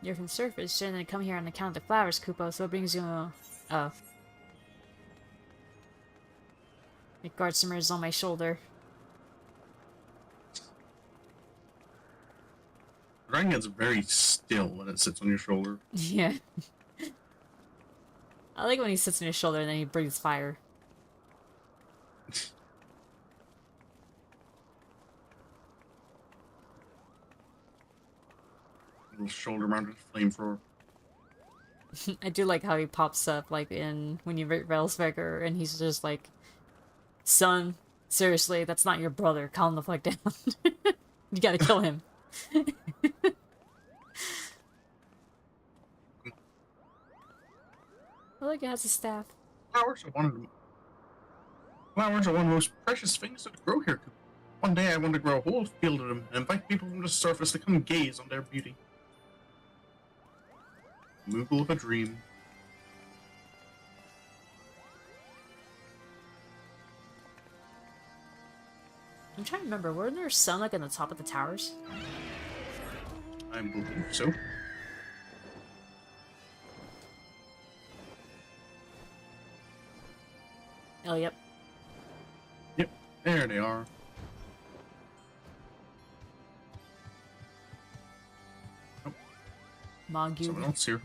You're from the surface, and then come here on account of the flowers, Kupo, so it brings you a... Oh. The guard simmer is on my shoulder. dragon gets very still when it sits on your shoulder. Yeah. I like when he sits on your shoulder and then he breathes fire. Little shoulder-mounted flamethrower. I do like how he pops up, like, when you rate Hraesvelgr, and he's just like, son, seriously, that's not your brother. Calm the fuck down. You gotta kill him. Oh, look, it has a staff. Flowers are one of the most precious things that grow here. One day I want to grow a whole field of them and invite people from the surface to come gaze on their beauty. Moogle of a dream. I'm trying to remember, weren't there some like on the top of the towers? I believe so. Oh, yep. Yep, there they are. Oh, Mogu. someone else here.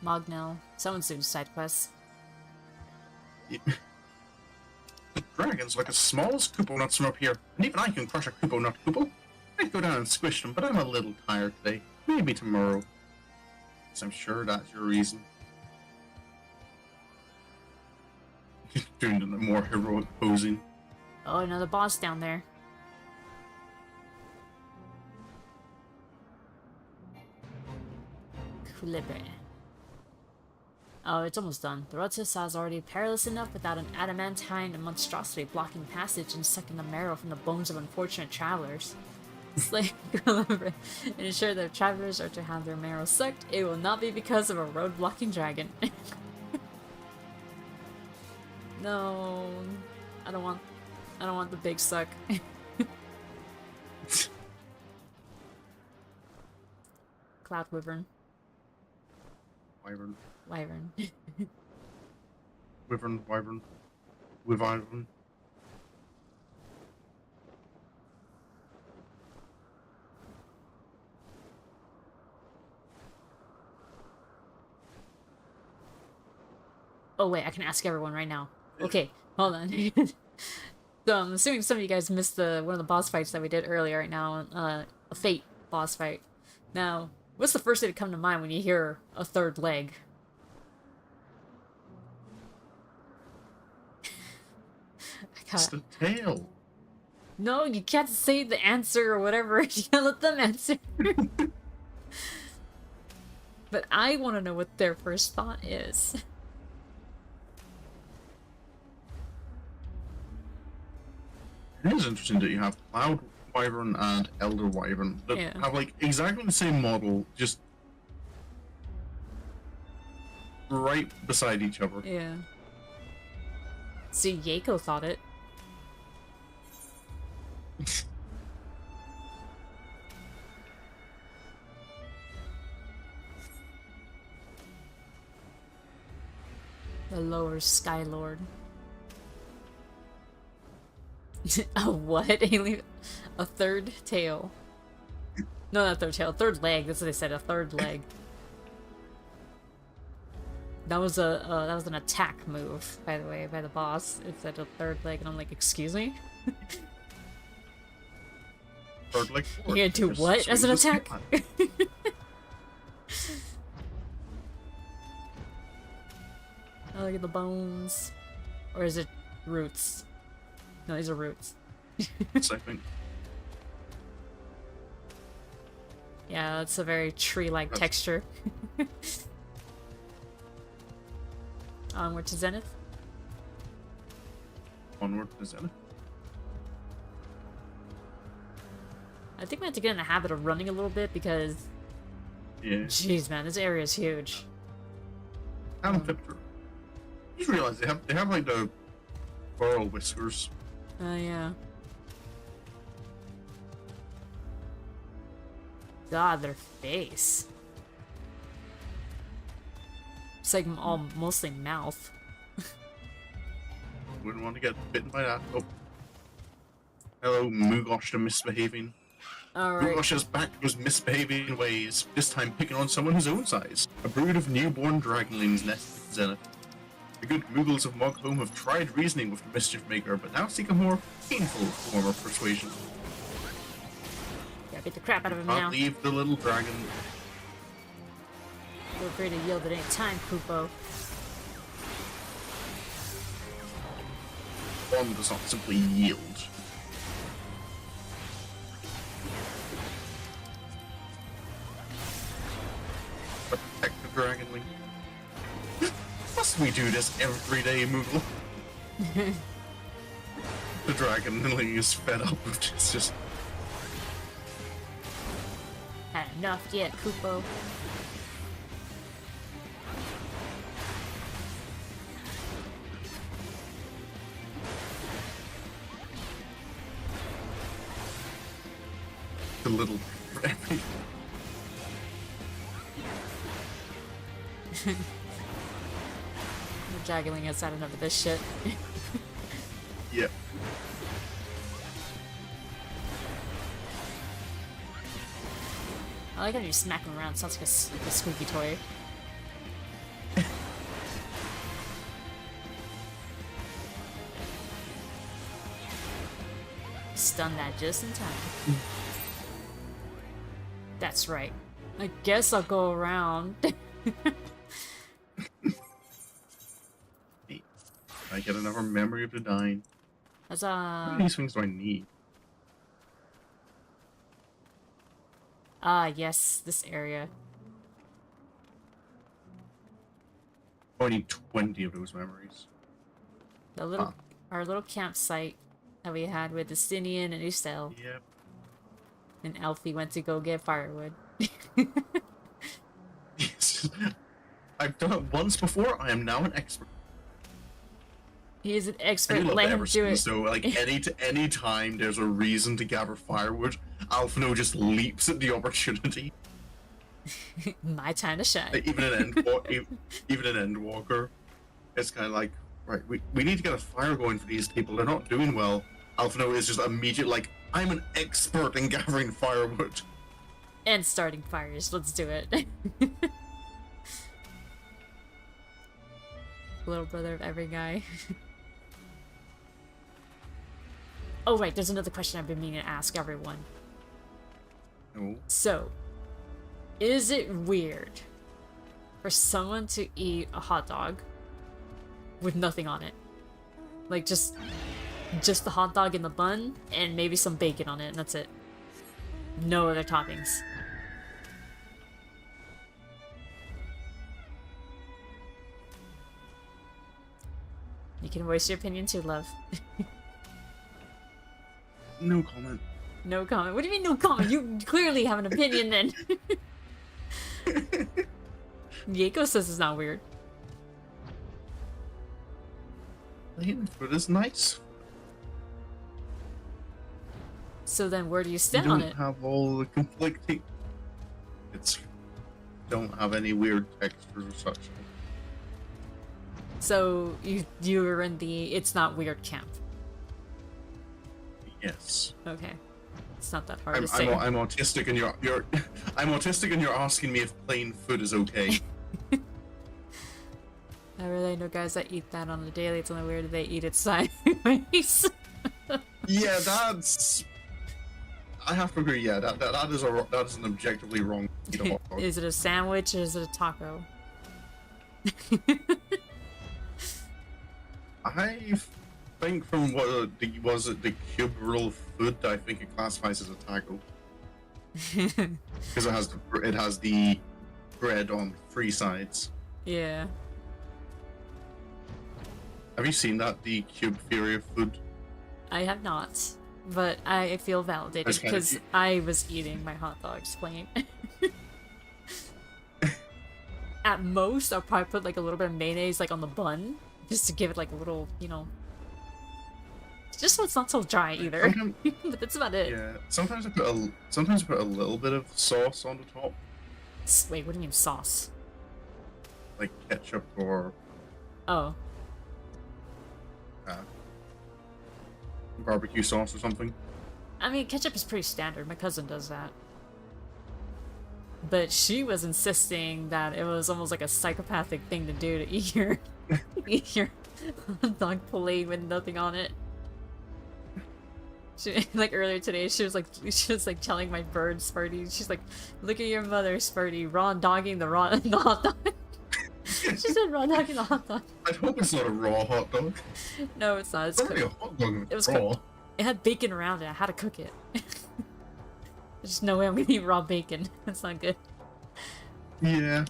Mognell. Someone's doing side quests. Yeah. The dragon's like as small as Koopo nuts from up here, and even I can crush a Koopo nut, Koopo. I'd go down and squish them, but I'm a little tired today. Maybe tomorrow. So I'm sure that's your reason. Doing the more heroic posing. Oh, another boss down there. Culibre. Oh, it's almost done. The road to Sa is already perilous enough without an adamantine monstrosity blocking passage and sucking the marrow from the bones of unfortunate travelers. Slay Culibre and ensure that if travelers are to have their marrow sucked, it will not be because of a road-blocking dragon. No, I don't want the big suck. Cloud Wyvern. Wyvern. Wyvern. Wyvern, wyvern. Wyvern. Oh wait, I can ask everyone right now. Okay, hold on. So I'm assuming some of you guys missed one of the boss fights that we did earlier right now, a Fate boss fight. Now, what's the first thing to come to mind when you hear a third leg? It's the tail. No, you can't say the answer or whatever. You can't let them answer. But I want to know what their first thought is. It is interesting that you have Cloud Wyvern and Elder Wyvern that have like exactly the same model, just right beside each other. Yeah. See, Yako thought it. The lower Sky Lord. A what? A third tail. No, not third tail. Third leg. That's what they said. A third leg. That was an attack move, by the way, by the boss. It said a third leg, and I'm like, excuse me? Third leg. You're gonna do what as an attack? Oh, look at the bones. Or is it roots? No, these are roots. I think. Yeah, it's a very tree-like texture. Onward to Zenith. Onward to Zenith. I think we have to get in the habit of running a little bit because... Yeah. Jeez, man, this area is huge. Pipter. You just realize they have like the burrow whiskers. Yeah. God, their face. It's like all mostly mouth. Wouldn't want to get bitten by that. Oh. Hello, Mugosh the misbehaving. Alright. Rushes back to his misbehaving ways, this time picking on someone his own size. A brood of newborn dragonlings nested in Zenith. The good Moogles of Mogholm have tried reasoning with the Mischief Maker, but now seek a more painful form of persuasion. Yeah, beat the crap out of him Can't now. leave the little dragon. Feel free to yield at any time, Kupo. One does not simply yield. Protect the dragonling. Must we do this every day, Moogle? The dragonling is fed up with this. Just Had enough yet, Kupo. the little. The Dragonling has had enough of this shit. Yep. I like how you smack him around. Sounds like a squeaky toy. Stun that just in time. That's right. I guess I'll go around. I get another memory of the dying. As How many of these things do I need? yes, this area. Oh, I need 20 of those memories. The little, our little campsite that we had with Destinian and Ustel. Yep. And Alfie went to go get firewood. Yes. I've done it once before. I am now an expert. He is an I expert. do love Let the him do Everspeed, it. so like any time there's a reason to gather firewood, Alphino just leaps at the opportunity. My time to shine. Like, even an Endwalker, it's kind of like, right, we need to get a fire going for these people. They're not doing well. Alphino is just immediate like, I'm an expert in gathering firewood. And starting fires. Let's do it. Little brother of every guy. Oh, right. There's another question I've been meaning to ask everyone. No. So, is it weird for someone to eat a hot dog with nothing on it? Like, just the hot dog in the bun and maybe some bacon on it, and that's it. No other toppings. You can voice your opinion too, love. No comment. No comment. What do you mean no comment? You clearly have an opinion then. Yako says it's not weird. Plain food is nice. So then where do you You stand on don't it? have all the conflicting. It's don't have any weird textures or such. So you were in the it's not weird camp. Yes. Okay. It's not that hard I'm, to say. I'm autistic and you're I'm autistic and you're asking me if plain food is okay. I really know guys that eat that on a daily. It's only weird they eat it sideways. Yeah, that's. I have to agree. Yeah, that is an objectively wrong. Is it a sandwich or is it a taco? I think from what was it the cubital food, I think it classifies as a taco because it has the bread on 3 sides. Yeah. Have you seen that the cube theory of food? I have not, but I feel validated That's kind of because cute. I was eating my hot dogs plain. At most, I'll probably put like a little bit of mayonnaise like on the bun, just to give it like a little, you know, just so it's not so dry either. But that's about it. Yeah. Sometimes I put a little bit of sauce on the top, Wait, what do you mean sauce? like ketchup or Oh, barbecue sauce or something. I mean, ketchup is pretty standard. My cousin does that. But she was insisting that it was almost like a psychopathic thing to do to eat your hot dog plain with nothing on it. She, like earlier today, she was like telling my bird Sparty, she's like, "Look at your mother, Sparty, raw dogging the hot dog." She said raw dogging the hot dog. I hope it's not a raw hot dog. No, it's not. It's It's already a hot dog. It was raw. cooked. It had bacon around it. I had to cook it. There's just no way I'm gonna eat raw bacon. That's not good. Yeah.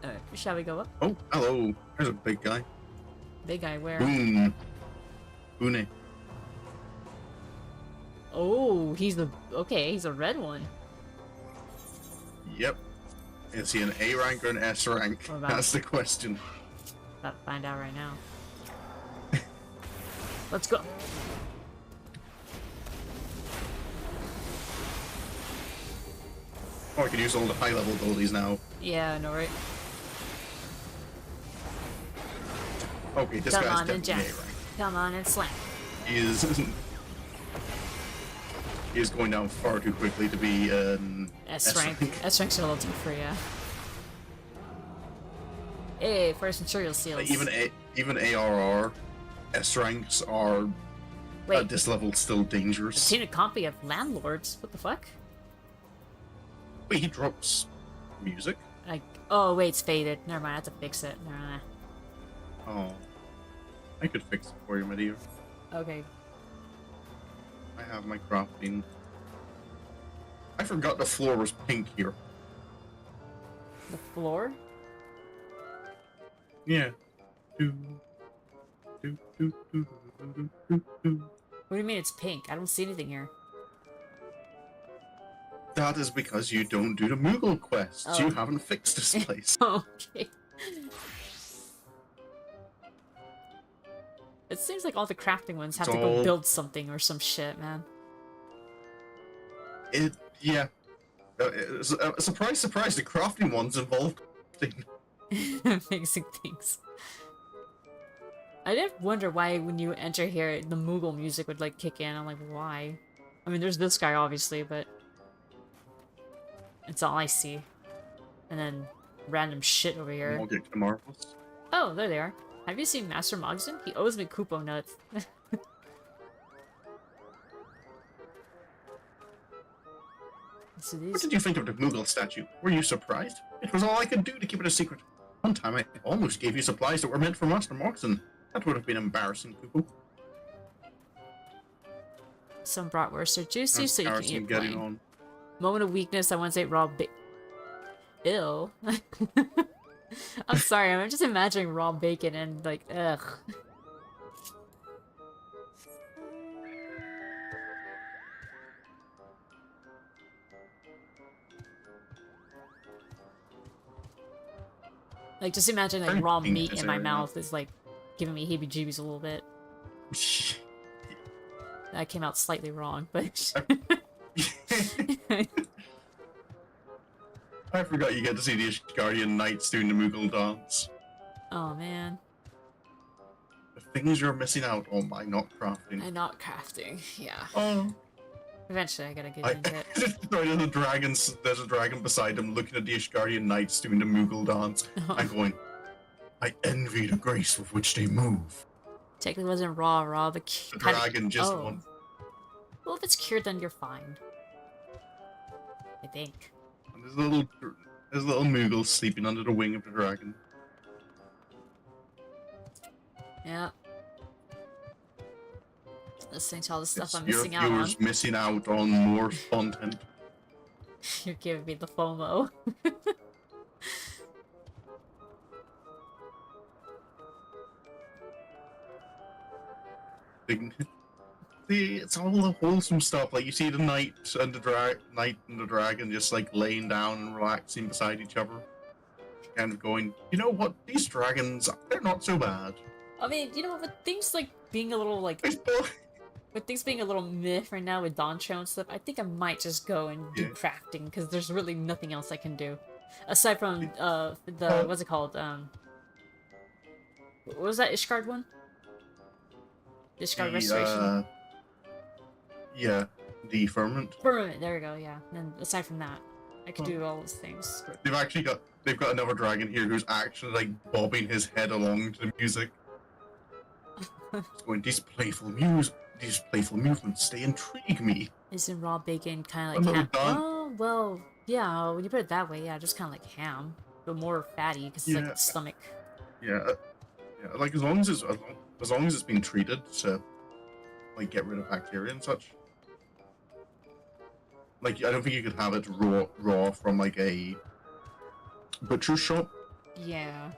Alright, shall we go up? Oh, hello. There's a big guy. Big guy, where? Boom. Boone. Oh, he's a red one. Yep. Is he an A rank or an S rank? What about- That's the question. About to find out right now. Let's go. Oh, I can use all the high level abilities now. Yeah, I know, right? Okay, this Come guy's on and definitely jump. A rank. Come on and slam. He is. He is going down far too quickly to be an S rank. S rank's a little too free, yeah. Hey, first material seals. Even ARR S ranks are Wait, at this level still dangerous. seen a copy of Landlords. What the fuck? Wait, he drops music? Like, oh wait, it's faded. Never mind, I have to fix it. Nah. Oh. I could fix it for you, my dear. Okay. I have my crafting. I forgot the floor was pink here. The floor? Yeah. Do, do, do, do, do, do, do. What do you mean it's pink? I don't see anything here. That is because you don't do the Moogle quests. Oh. You haven't fixed this place. Okay. It seems like all the crafting ones have to go build something or some shit, man. Yeah. Surprise, surprise, the crafting ones involve crafting. Fixing things. I did wonder why when you enter here, the Moogle music would like kick in. I'm like, why? I mean, there's this guy obviously, but it's all I see. And then random shit over here. I'll get to Marvels. Oh, there they are. Have you seen Master Mogson? He owes me Kupo nuts. So What these... did you think of the Moogle statue? Were you surprised? It was all I could do to keep it a secret. One time I almost gave you supplies that were meant for Master Moxon. That would have been embarrassing, Kupo. Some bratwurst are juicy, so you can eat getting plain. on. Moment of weakness, I want to say raw Ill. I'm sorry, I'm just imagining raw bacon and like, ugh. Like, just imagine like raw meat in my mouth is like giving me heebie-jeebies a little bit. That came out slightly wrong, but... I forgot you get to see the Iccirrion Knights doing the Moogle dance. Oh, man. The things you're missing out on by not crafting. And not crafting, yeah. Oh. Eventually I gotta get into it. Sorry, there's a dragon beside him looking at the Iccirrion Knights doing the Moogle dance. I'm going, I envy the grace with which they move. Technically it wasn't raw, but The dragon just won. Well, if it's cured, then you're fine. I think. And there's a little Moogle sleeping under the wing of the dragon. Yeah. Listening to all the stuff I'm Your missing out on. viewers missing out on more content. You're giving me the FOMO. See, it's all the wholesome stuff. Like you see the knight and the dragon just like laying down and relaxing beside each other, kind of going, you know what? These dragons, they're not so bad. I mean, you know, with things like being a little like, with things being a little meh right now with Doncho and stuff, I think I might just go and do crafting because there's really nothing else I can do aside from what's it called? What was that Ishgard one? Ishgard Restoration. Yeah. The firmament. Firmament, there we go, yeah. And then aside from that, I could do all those things. They've got another dragon here who's actually like bobbing his head along to the music. It's going, these playful movements, they intrigue me. Isn't raw bacon kind of like ham? Done. Oh, well, yeah, when you put it that way, yeah, just kind of like ham, but more fatty because it's like the stomach. Yeah, like as long as it's been treated to like get rid of bacteria and such. Like I don't think you could have it raw from like a butcher shop. Yeah.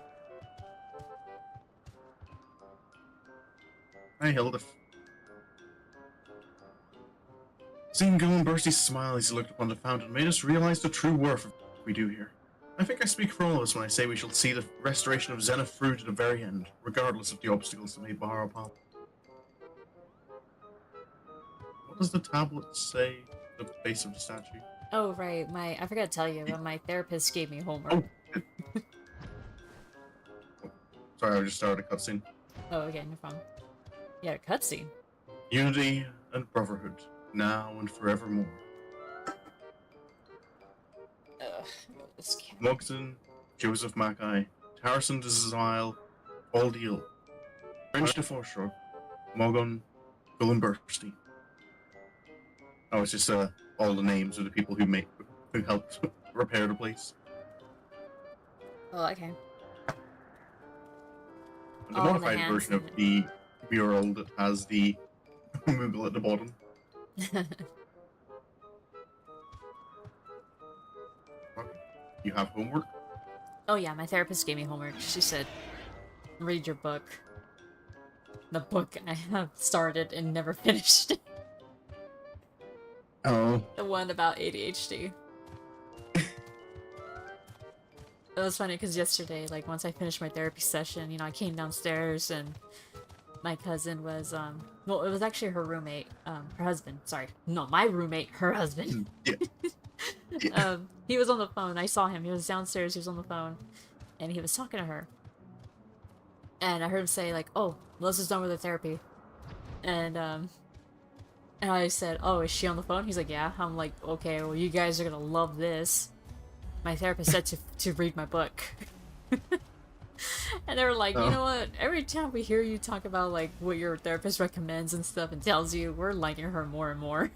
Hi, Hilda. Seeing Gil and Bertie's smile as he looked upon the fountain made us realize the true worth of what we do here. I think I speak for all of us when I say we shall see the restoration of Zenith through to the very end, regardless of the obstacles that may bar our path. What does the tablet say at the base of the statue? Oh, right, I forgot to tell you, but my therapist gave me homework. Oh. Sorry, I just started a cutscene. Oh, okay, no problem. Yeah, a cutscene. Unity and brotherhood, now and forevermore. This can't... Mogson, Joseph Mackay, Harrison de Zile, Aldeal, French de Forshore, Mogon, Gullen Bursty. Oh, it's just all the names of the people who helped repair the place. Oh, okay. And the modified version of the mural that has the Moogle at the bottom. You have homework? Oh yeah, my therapist gave me homework. She said, read your book. The book I have started and never finished. Oh. The one about ADHD. It was funny because yesterday, like, once I finished my therapy session, you know, I came downstairs and my cousin was, well, it was actually her roommate, her husband, sorry. No, my roommate, her husband. Yeah. He was on the phone. I saw him. He was downstairs. He was on the phone. And he was talking to her. And I heard him say, like, oh, Melissa's done with her therapy. And I said, oh, is she on the phone? He's like, yeah. I'm like, okay, well, you guys are gonna love this. My therapist said to read my book. And they were like, you know what? Every time we hear you talk about, like, what your therapist recommends and stuff and tells you, we're liking her more and more.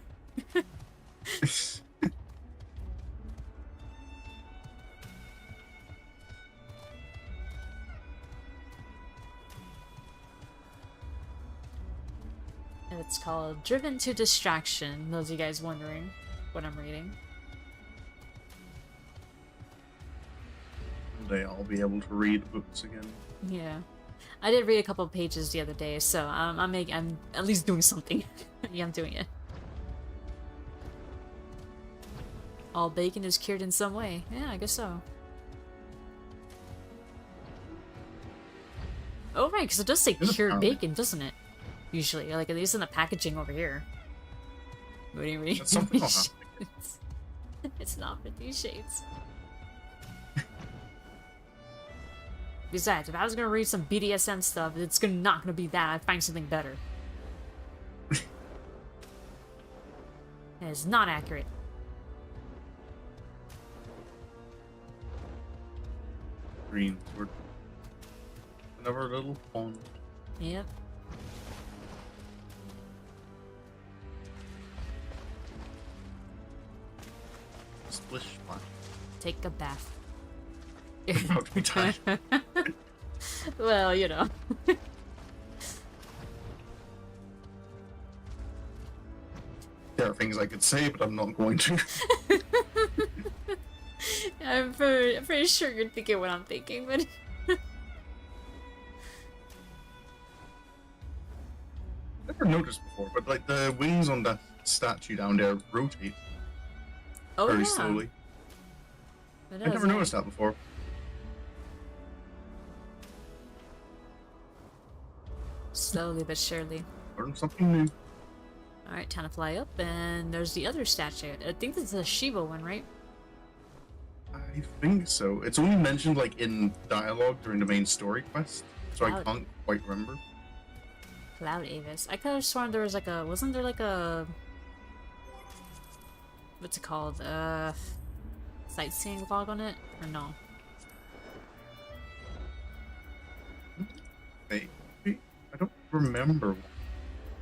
It's called Driven to Distraction, those of you guys wondering what I'm reading. Someday I'll be able to read books again. Yeah. I did read a couple of pages the other day, so I'm at least doing something. Yeah, I'm doing it. All bacon is cured in some way. Yeah, I guess so. Oh right, because it does say cured bacon, doesn't it? Usually, like at least in the packaging over here. What do you mean? That's something It's not 50 Shades. Besides, if I was gonna read some BDSM stuff, it's not gonna be that. I'd find something better. It is not accurate. Green sword. Another little pond. Yep. Splish splash. Take a bath. About to be tired. Well, you know. There are things I could say, but I'm not going to. I'm pretty sure you're thinking what I'm thinking, but... Never noticed before, but like the wings on that statue down there rotate very slowly. I never noticed that before. Slowly but surely. Learn something new. Alright, time to fly up, and there's the other statue. I think this is a Shiva one, right? I think so. It's only mentioned like in dialogue during the main story quest, so I can't quite remember. Cloud Avis. I could have sworn there was like a... Wasn't there like a... what's it called? Sightseeing vlog on it? Or no? I don't remember,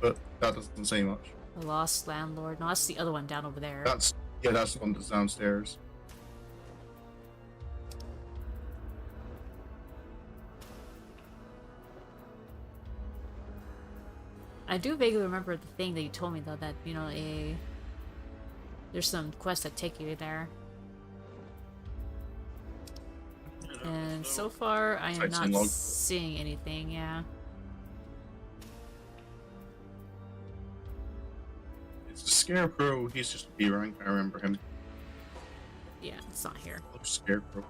but that doesn't say much. The Lost Landlord. No, that's the other one down over there. That's the one that's downstairs. I do vaguely remember the thing that you told me though, that, you know, there's some quests that take you there. And so far, I am not seeing anything, yeah. It's a Scarecrow, he's just a B rank, I remember him. Yeah, it's not here. Oh, Scarecrow.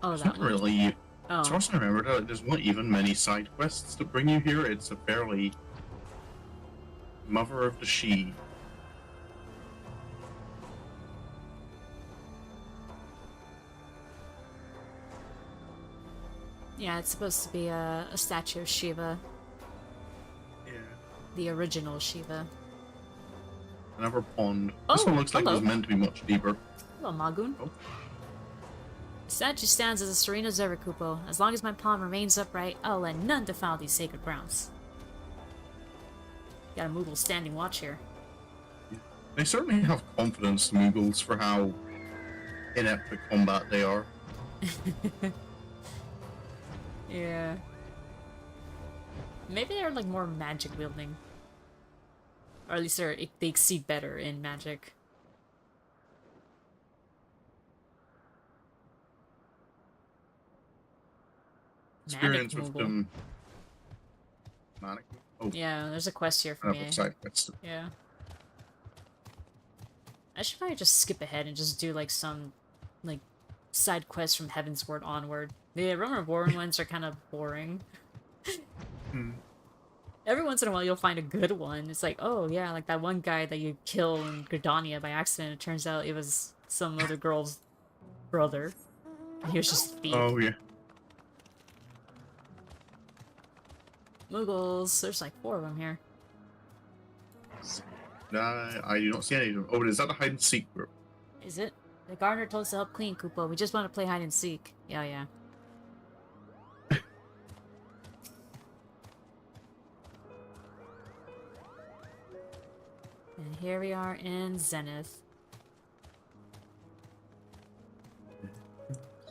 Oh, it's that not one? really... Oh. As far as I remember, there's not even many side quests to bring you here. It's a fairly... Mother of the She. Yeah, it's supposed to be a statue of Shiva. Yeah. The original Shiva. Another pond. Oh, this one looks like it hello. was meant to be much deeper. Hello, Magoon. Oh. The statue stands as a serene observer, Kupo. As long as my pawn remains upright, I'll let none defile these sacred grounds. Got a Moogle standing watch here. They certainly have confidence, the Moogles, for how inept at combat they are. Yeah. Maybe they're like more magic wielding. Or at least they exceed better in magic. Experience Manic with Moogle. them. Manic. Oh, Yeah, there's a quest here for another me. side quest. Yeah. I should probably just skip ahead and just do like some like side quests from Heavensward onward. The Roman Warren ones are kind of boring. Every once in a while you'll find a good one. It's like, oh yeah, like that one guy that you kill in Gridania by accident. It turns out it was some other girl's brother. He was just a thief. Oh, yeah. Moogles. There's like 4 of them here. I do not see any of them. Oh, is that a hide and seek group? Is it? The gardener told us to help clean, Kupo. We just want to play hide and seek. Yeah, yeah. And here we are in Zenith.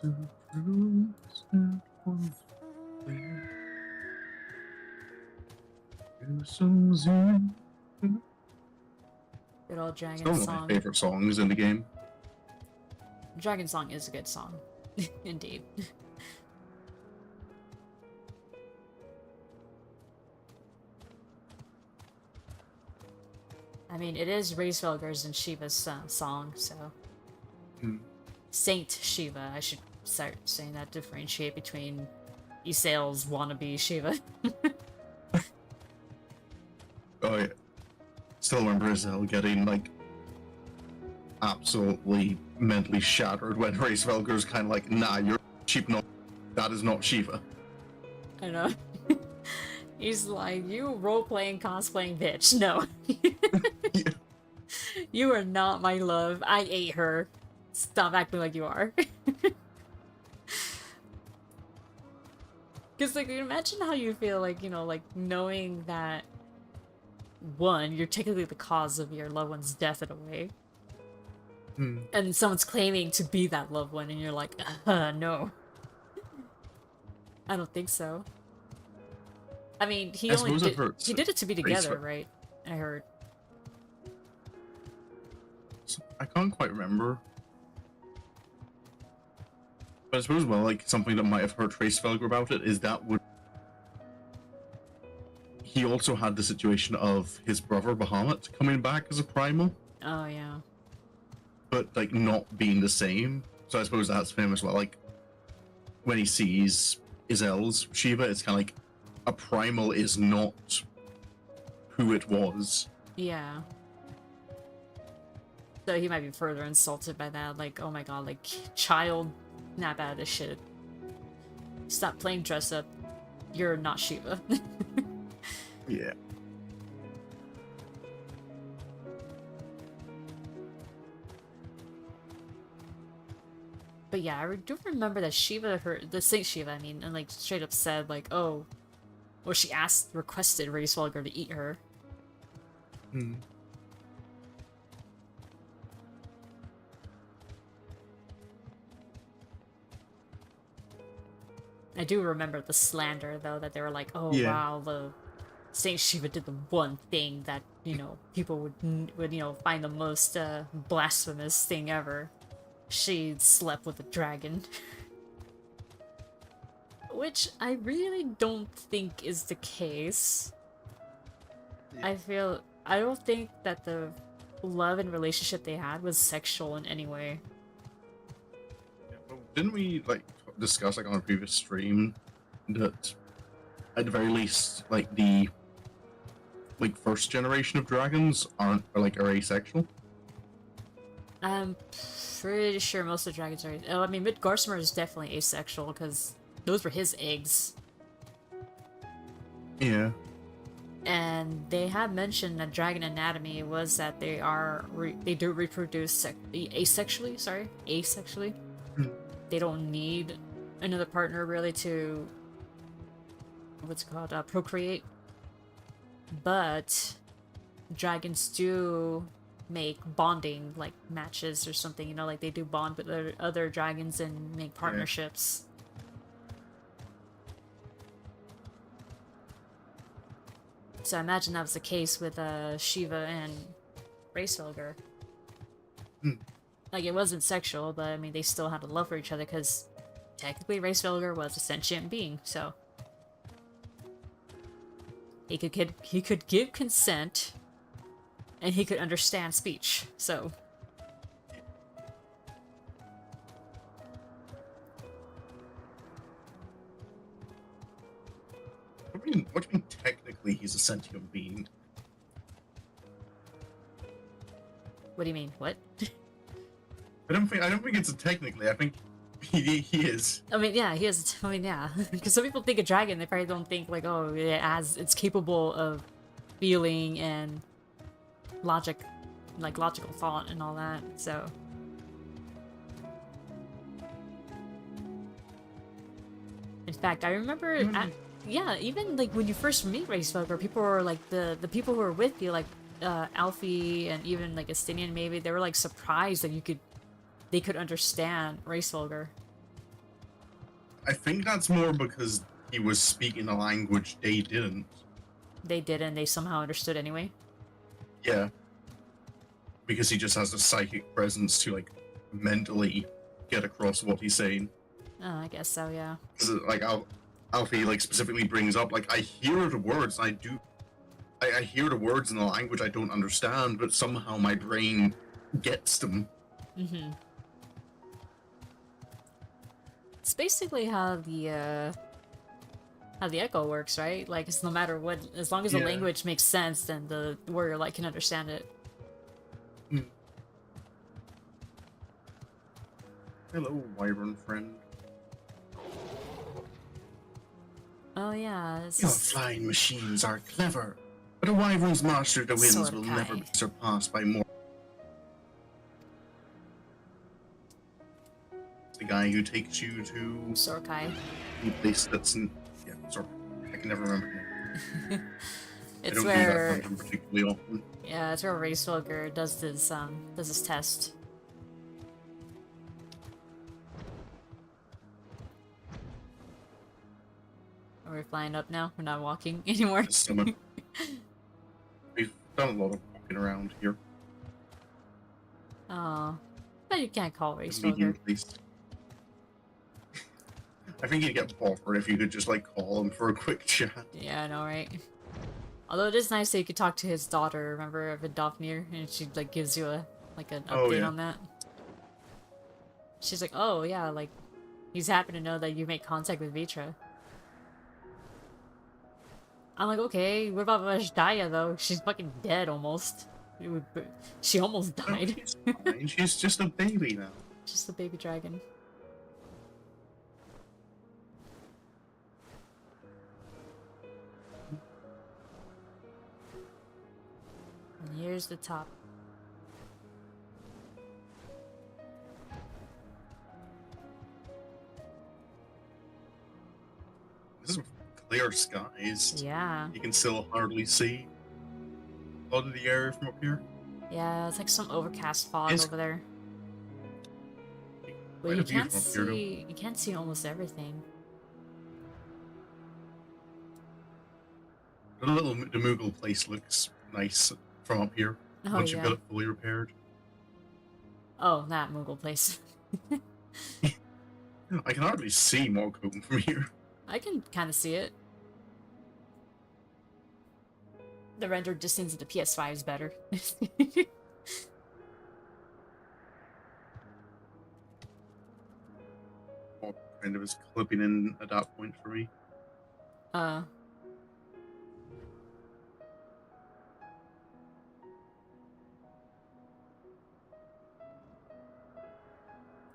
Good old Dragon Still one of Song. my favorite songs in the game. Dragon Song is a good song. Indeed. I mean, it is Hraesvelgr's and Shiva's song, so... Saint Shiva, I should start saying that, differentiate between Ysael's wannabe Shiva. Oh, yeah. Still remember Izzell getting, like, absolutely mentally shattered when Hraesvelgr's kind of like, nah, you're cheap, no, that is not Shiva. I know. He's like, you role-playing, cosplaying bitch. No. Yeah. You are not my love. I ate her. Stop acting like you are. Because, like, imagine how you feel, like, you know, like, knowing that, one, you're technically the cause of your loved one's death in a way. And someone's claiming to be that loved one, and you're like, no. I don't think so. I mean, he did it to be together, right? I heard. I can't quite remember. But I suppose, well, like, something that might have hurt Hraesvelgr about it is that he also had the situation of his brother Bahamut coming back as a primal, Oh, yeah. but, like, not being the same. So I suppose that's for him as well. Like, when he sees Izzell's Shiva, it's kind of like, a primal is not who it was. Yeah. So he might be further insulted by that, like, oh my god, like, child, snap out of this shit. Stop playing dress up. You're not Shiva. Yeah. But yeah, I do remember that Shiva, the Saint Shiva, I mean, and like straight up said like, oh, well, she requested Hraesvelgr to eat her. Hmm. I do remember the slander though, that they were like, oh Yeah. wow, the Saint Shiva did the one thing that, you know, people would you know, find the most blasphemous thing ever. She slept with a dragon. Which I really don't think is the case. Yeah. I don't think that the love and relationship they had was sexual in any way. Well, didn't we like discuss like on a previous stream that at the very least like the first generation of dragons are asexual? I'm pretty sure most of the dragons are. Oh, I mean, Midgarsimer is definitely asexual because those were his eggs. Yeah. And they have mentioned that dragon anatomy was that they do reproduce asexually. Sorry, asexually. Hmm. They don't need another partner really to what's it called procreate. But dragons do make bonding like matches or something. You know, like they do bond with other dragons and make partnerships. So I imagine that was the case with Shiva and Hraesvelgr. Hmm. Like, it wasn't sexual, but I mean, they still had a love for each other because technically Hraesvelgr was a sentient being, so he could give consent, and he could understand speech. So What do you mean technically he's a sentient being? what do you mean? What? I don't think it's a technically. I think he is. I mean, yeah, he is. I mean, yeah, because some people think a dragon, they probably don't think like, oh, it's capable of feeling and logic, like logical thought and all that. So, in fact, I remember, yeah, even like when you first meet Hraesvelgr, people were like the people who were with you, like Alfie and even like Estinian, maybe they were like surprised that they could understand Hraesvelgr. I think that's more because he was speaking a language they didn't. They did, and they somehow understood anyway. Yeah. Because he just has the psychic presence to like mentally get across what he's saying. Oh, I guess so, yeah. Like Alfie like specifically brings up like I hear the words and I hear the words in the language I don't understand, but somehow my brain gets them. Mm-hmm. It's basically how the echo works, right? Like, it's no matter what, as long as the language makes sense, then the warrior like can understand it. Mm. Hello, wyvern friend. Oh yeah. Your flying machines are clever, but a wyvern's master of the winds will never be surpassed by more. The guy who takes you to Sorkai. the place that's in I can never remember his name. It's I don't do that dungeon particularly often. Yeah, it's where Hraesvelgr does his test. Are we flying up now? We're not walking anymore. We've done a lot of walking around here. Oh, but you can't call Hraesvelgr. I think you'd get bored if you could just like call him for a quick chat. Yeah, I know, right? Although it is nice that you could talk to his daughter, remember, Vidofnir, and she like gives you an update on that. She's like, oh yeah, like he's happy to know that you make contact with Vitra. I'm like, okay, what about Vajdaya though? She's fucking dead almost. She almost died. No, she's fine. She's just a baby now. Just a baby dragon. And here's the top. This is clear skies. Yeah. You can still hardly see a lot of the area from up here. Yeah, it's like some overcast fog It's over there. But quite a view from up here, though. you can't see almost everything. The Moogle place looks nice from up here. Oh, Once you've yeah. got it fully repaired. Oh, that Moogle place. I can hardly see Morcombe from here. I can kind of see it. The rendered distance of the PS5 is better. Kind of is clipping in at that point for me.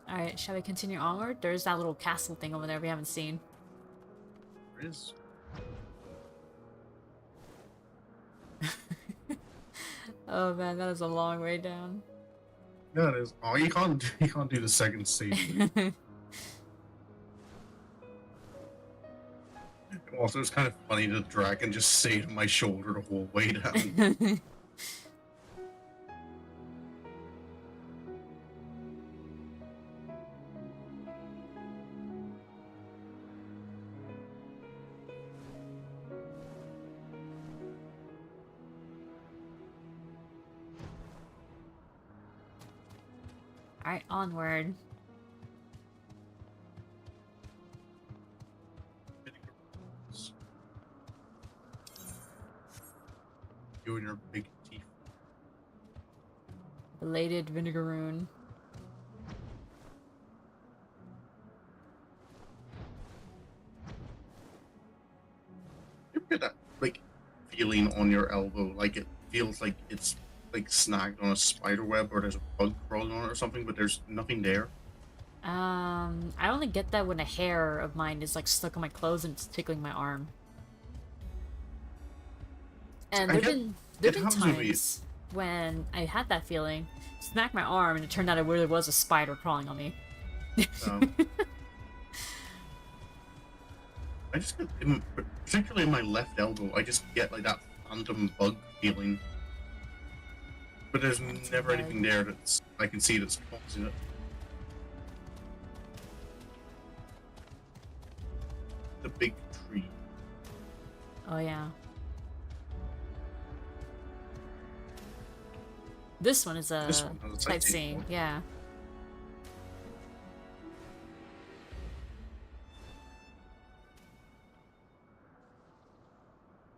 Alright, shall we continue onward? There's that little castle thing over there we haven't seen. There is. Oh man, that is a long way down. Yeah, it is. Oh, you can't do the second stage. Also, it's kind of funny the dragon just stayed on my shoulder the whole way down. Alright, onward. You and your big teeth. Belated Vinegaroon. You get that, like, feeling on your elbow, like it feels like it's, like, snagged on a spider web or there's a bug crawling on it or something, but there's nothing there. I only get that when a hair of mine is like stuck on my clothes and it's tickling my arm. And there've been times when I had that feeling, smacked my arm, and it turned out it really was a spider crawling on me. I just get, particularly in my left elbow, I just get like that phantom bug feeling. But there's never anything there that's I can see that's causing it. The big tree. Oh yeah. This one is a sightseeing, yeah.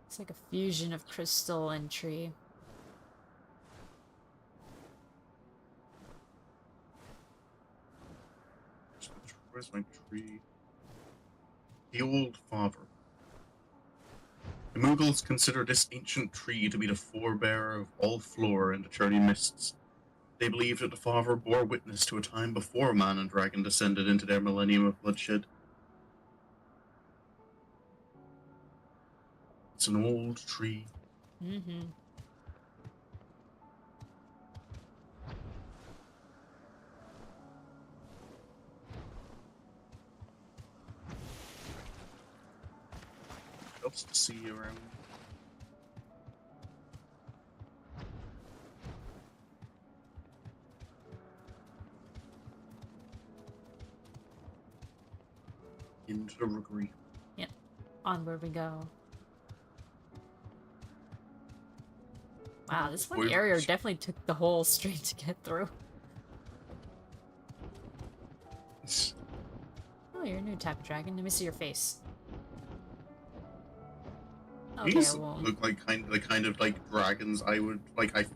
It's like a fusion of crystal and tree. Where's my tree? The Old Father. The Mughals consider this ancient tree to be the forebearer of all flora in the Churning Mists. They believe that the Father bore witness to a time before man and dragon descended into their millennium of bloodshed. It's an old tree. Mm-hmm. Helps to see you around. Into the rookery. Yep. Onward we go. Wow, this one area definitely took the whole street to get through. Oh, you're a new type of dragon. Let me see your face. Okay, These well, look like the kind of like dragons I would like. They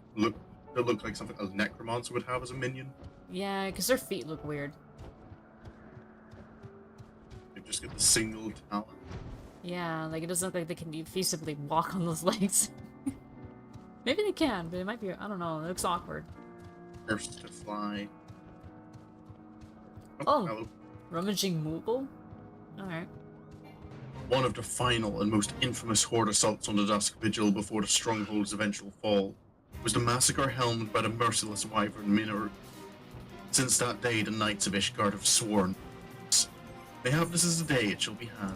look like something a necromancer would have as a minion. yeah, because their feet look weird. They just get the single talon. Yeah, like it doesn't look like they can feasibly walk on those legs. Maybe they can, but it might be, I don't know, it looks awkward. First to fly. Oh, hello. Rummaging Moogle? Alright. One of the final and most infamous horde assaults on the Dusk Vigil before the Stronghold's eventual fall was the massacre helmed by the merciless wyvern Minor. Since that day, the Knights of Ishgard have sworn, "They have this as a day it shall be had."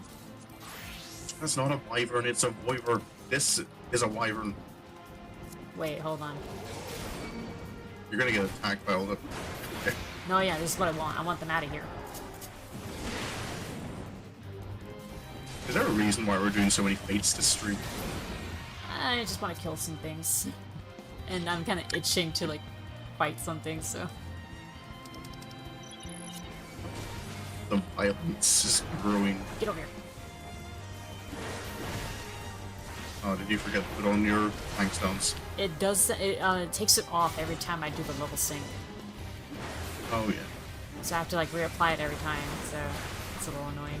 That's not a wyvern, it's a wyvern. This is a wyvern. Wait, hold on. You're gonna get attacked by all the... Okay. No, yeah, this is what I want. I want them out of here. Is there a reason why we're doing so many fights this stream? I just want to kill some things. And I'm kind of itching to, like, fight something, so... The violence is growing. Get over here. Oh, did you forget to put on your tank stones? It does, it takes it off every time I do the level sync. Oh, yeah. So I have to, like, reapply it every time, so it's a little annoying.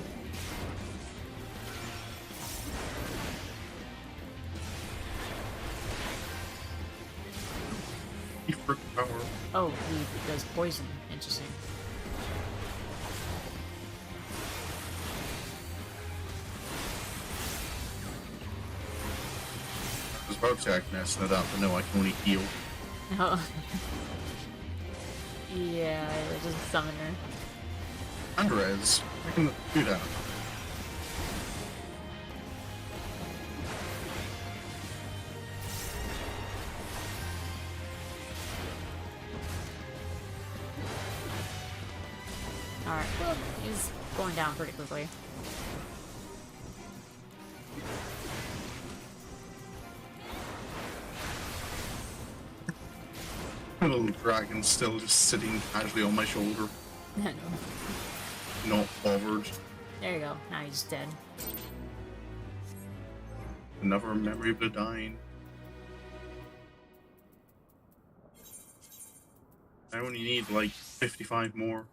Frick power. Oh, he does poison. Interesting. I was about to say I can mess that up, but no, I can only heal. Oh. Yeah, it's just a summoner. And res. I can do that. Alright, well, he's going down pretty quickly. My little dragon still just sitting casually on my shoulder. I know. Not bothered. There you go. Now he's dead. Another memory of the dying. I only need like 55 more.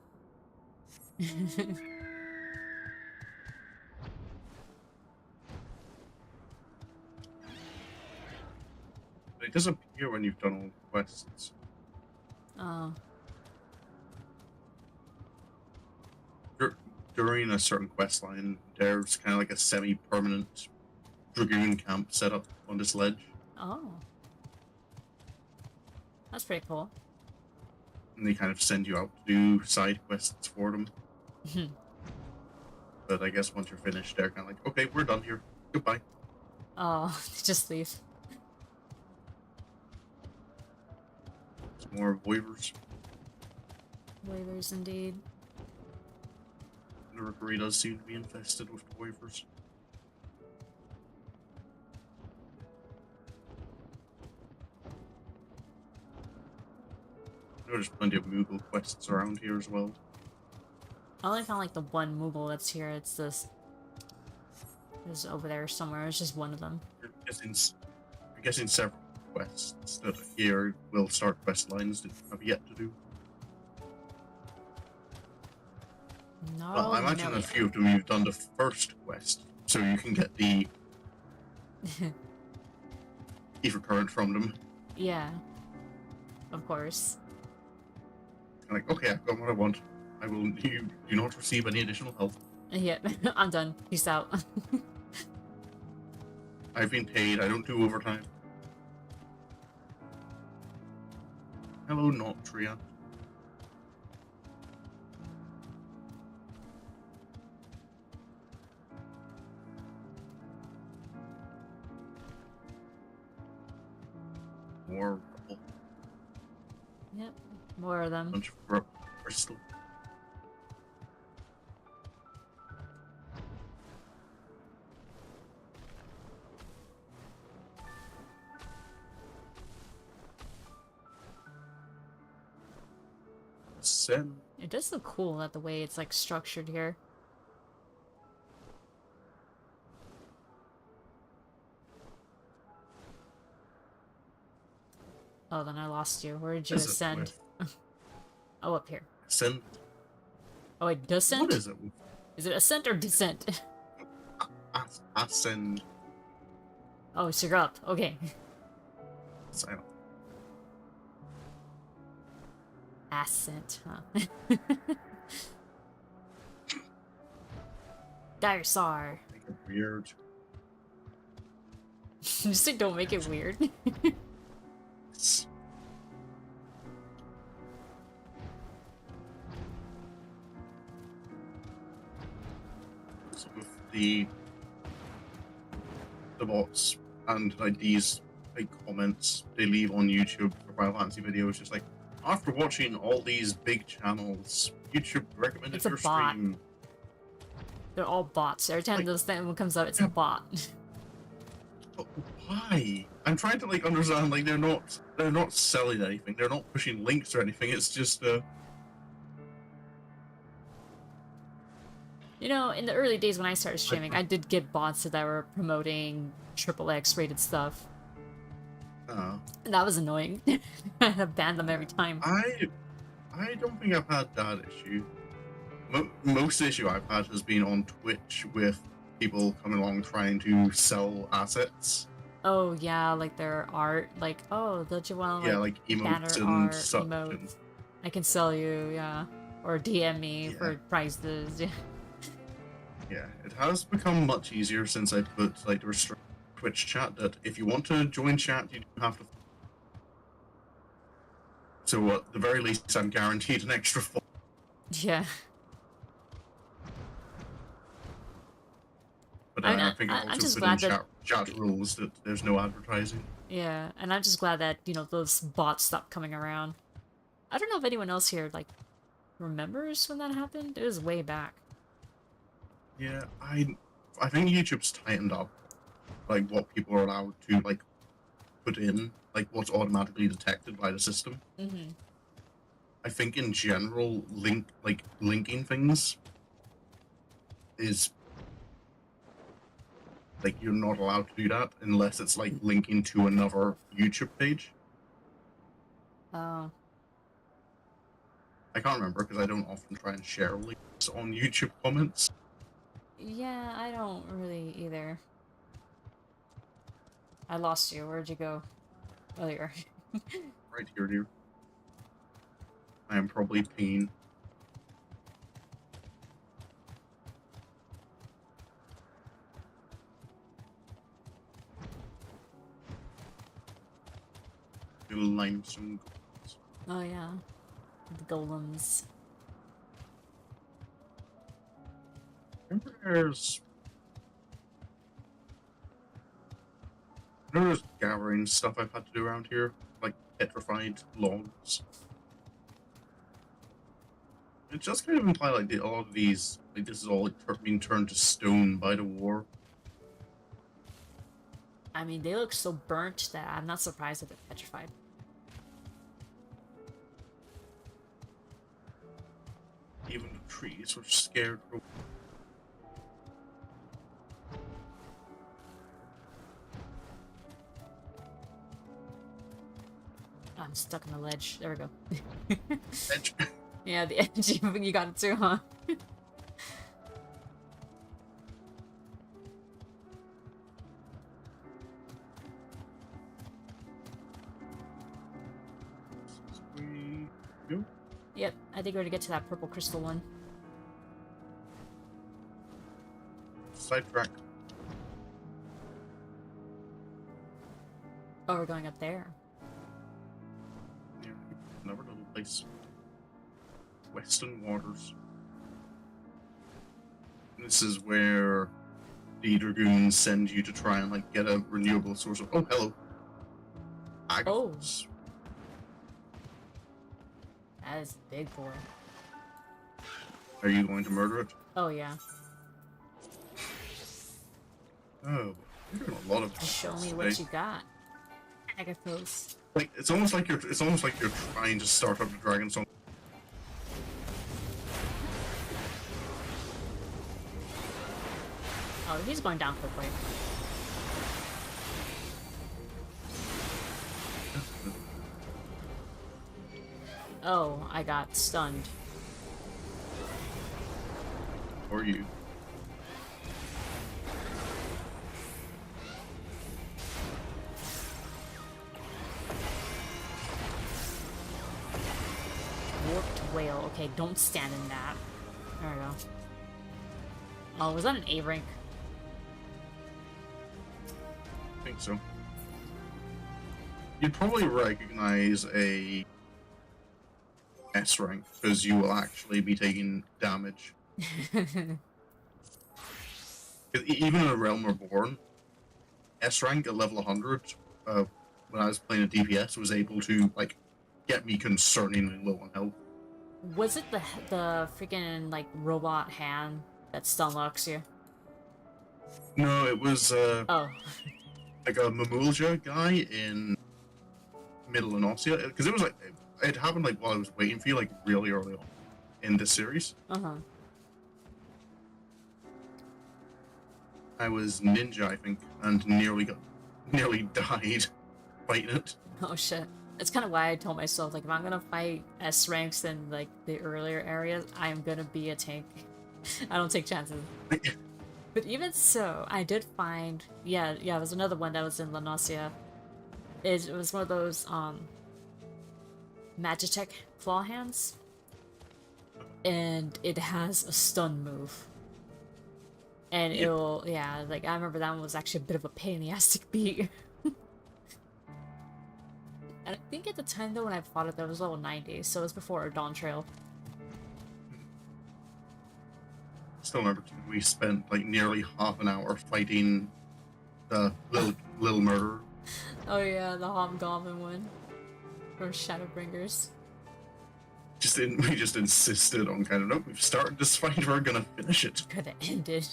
They disappear when you've done all the quests. Oh. During a certain quest line, there's kind of like a semi-permanent dragoon camp set up on this ledge. Oh. That's pretty cool. And they kind of send you out to do side quests for them. But I guess once you're finished, they're kind of like, okay, we're done here. Goodbye. Oh, just leave. Some more voivers. Waivers indeed. The rookery does seem to be infested with voivers. I know there's plenty of Moogle quests around here as well. I only found like the one Moogle that's here. It's this. It's over there somewhere. It's just one of them. I'm guessing several quests that are here will start quest lines that you have yet to do. No, Well, I imagine a few of them you've done the first quest, so you can get the ether current from them. Yeah. Of course. Like, okay, I've got what I want. I will. You do not receive any additional health. Yeah, I'm done. Peace out. I've been paid. I don't do overtime. Hello, Notria. More rubble. Yep, more of them. Bunch of crystal. Send. It does look cool that the way it's like structured here. Oh, then I lost you. Where did you ascend? Oh, up here. Ascend. Oh, wait, descent? What is it? Is it ascent or descent? Ascend. Oh, so you're up. Okay. Silent. Ascent, huh? Diresar. Make it weird. Just like, don't make it weird. So with the the bots and like these like comments they leave on YouTube for Final Fantasy videos, just like after watching all these big channels, YouTube recommended It's a your bot. stream. They're all bots. Every time Like, this thing comes out, it's yeah, a bot. but why? I'm trying to like understand. Like they're not selling anything. They're not pushing links or anything. It's just You know, in the early days when I started streaming, I did get bots that were promoting XXX rated stuff. And that was annoying. I had to ban them every time. I don't think I've had that issue. Most issue I've had has been on Twitch with people coming along trying to sell assets. Oh yeah, like their art, like, oh, don't you want Yeah, like emotes banner and art, such. emotes? I can sell you, yeah. Or DM me for prices, yeah. Yeah, it has become much easier since I put like the restrict Twitch chat that if you want to join chat, you do have to. So at the very least, I'm guaranteed an extra. Yeah. But I I think I I'm also just put in glad that chat rules that there's no advertising. yeah, and I'm just glad that, you know, those bots stopped coming around. I don't know if anyone else here like remembers when that happened. It was way back. Yeah, I think YouTube's tightened up like what people are allowed to like put in, like what's automatically detected by the system. Mm-hmm. I think in general, linking things is like you're not allowed to do that unless it's like linking to another YouTube page. Oh. I can't remember because I don't often try and share links on YouTube comments. Yeah, I don't really either. I lost you. Where'd you go? Oh, you are. Right here, dear. I am probably peeing. Limestone. Oh yeah, the golems. There's gathering stuff I've had to do around here, like petrified logs. It just kind of imply like a lot of these, like this is all like being turned to stone by the war. I mean, they look so burnt that I'm not surprised that they're petrified. Even the trees were scared. I'm stuck on the ledge. There we go. Edge. Yeah, the edge. You got it too, huh? Yep, I think we're gonna get to that purple crystal one. Sidetrack. Oh, we're going up there. Yeah, another little place. Western Waters. This is where the dragoons send you to try and like get a renewable source of. Oh, hello. Agathos. That is a big boy. Are you going to murder it? Oh yeah. Oh, you're doing a lot of. Show me what you got, Agathos. Like it's almost like you're trying to start up the dragon song. Oh, he's going down quickly. Oh, I got stunned. Or you. Warped whale. Okay, don't stand in that. There we go. Oh, was that an A rank? I think so. You'd probably recognize a S rank because you will actually be taking damage. 'Cause even in a Realm Reborn, S rank at level 100 when I was playing a DPS was able to like get me concerningly low on health. Was it the freaking like robot hand that stun locks you? No, it was Oh. like a Mamulja guy in Middle and Ossia, because it was like it happened like while I was waiting for you, like really early on in this series. Uh-huh. I was ninja, I think, and nearly died fighting it. Oh shit. That's kind of why I told myself, like, if I'm gonna fight S ranks in, like, the earlier areas, I'm gonna be a tank. I don't take chances. But even so, I did find, yeah, it was another one that was in La Nausea. It was one of those, Magitech claw hands. And it has a stun move. And Yep. it'll, yeah, like, I remember that one was actually a bit of a pain in the ass to beat. And I think at the time, though, when I fought it, that was level 90, so it was before Dawn Trail. Still remember we spent like nearly half an hour fighting the little murderer. Oh yeah, the Hobgoblin one. Or Shadowbringers. We just insisted on kind of, nope, we've started this fight, we're gonna finish it. Could have ended.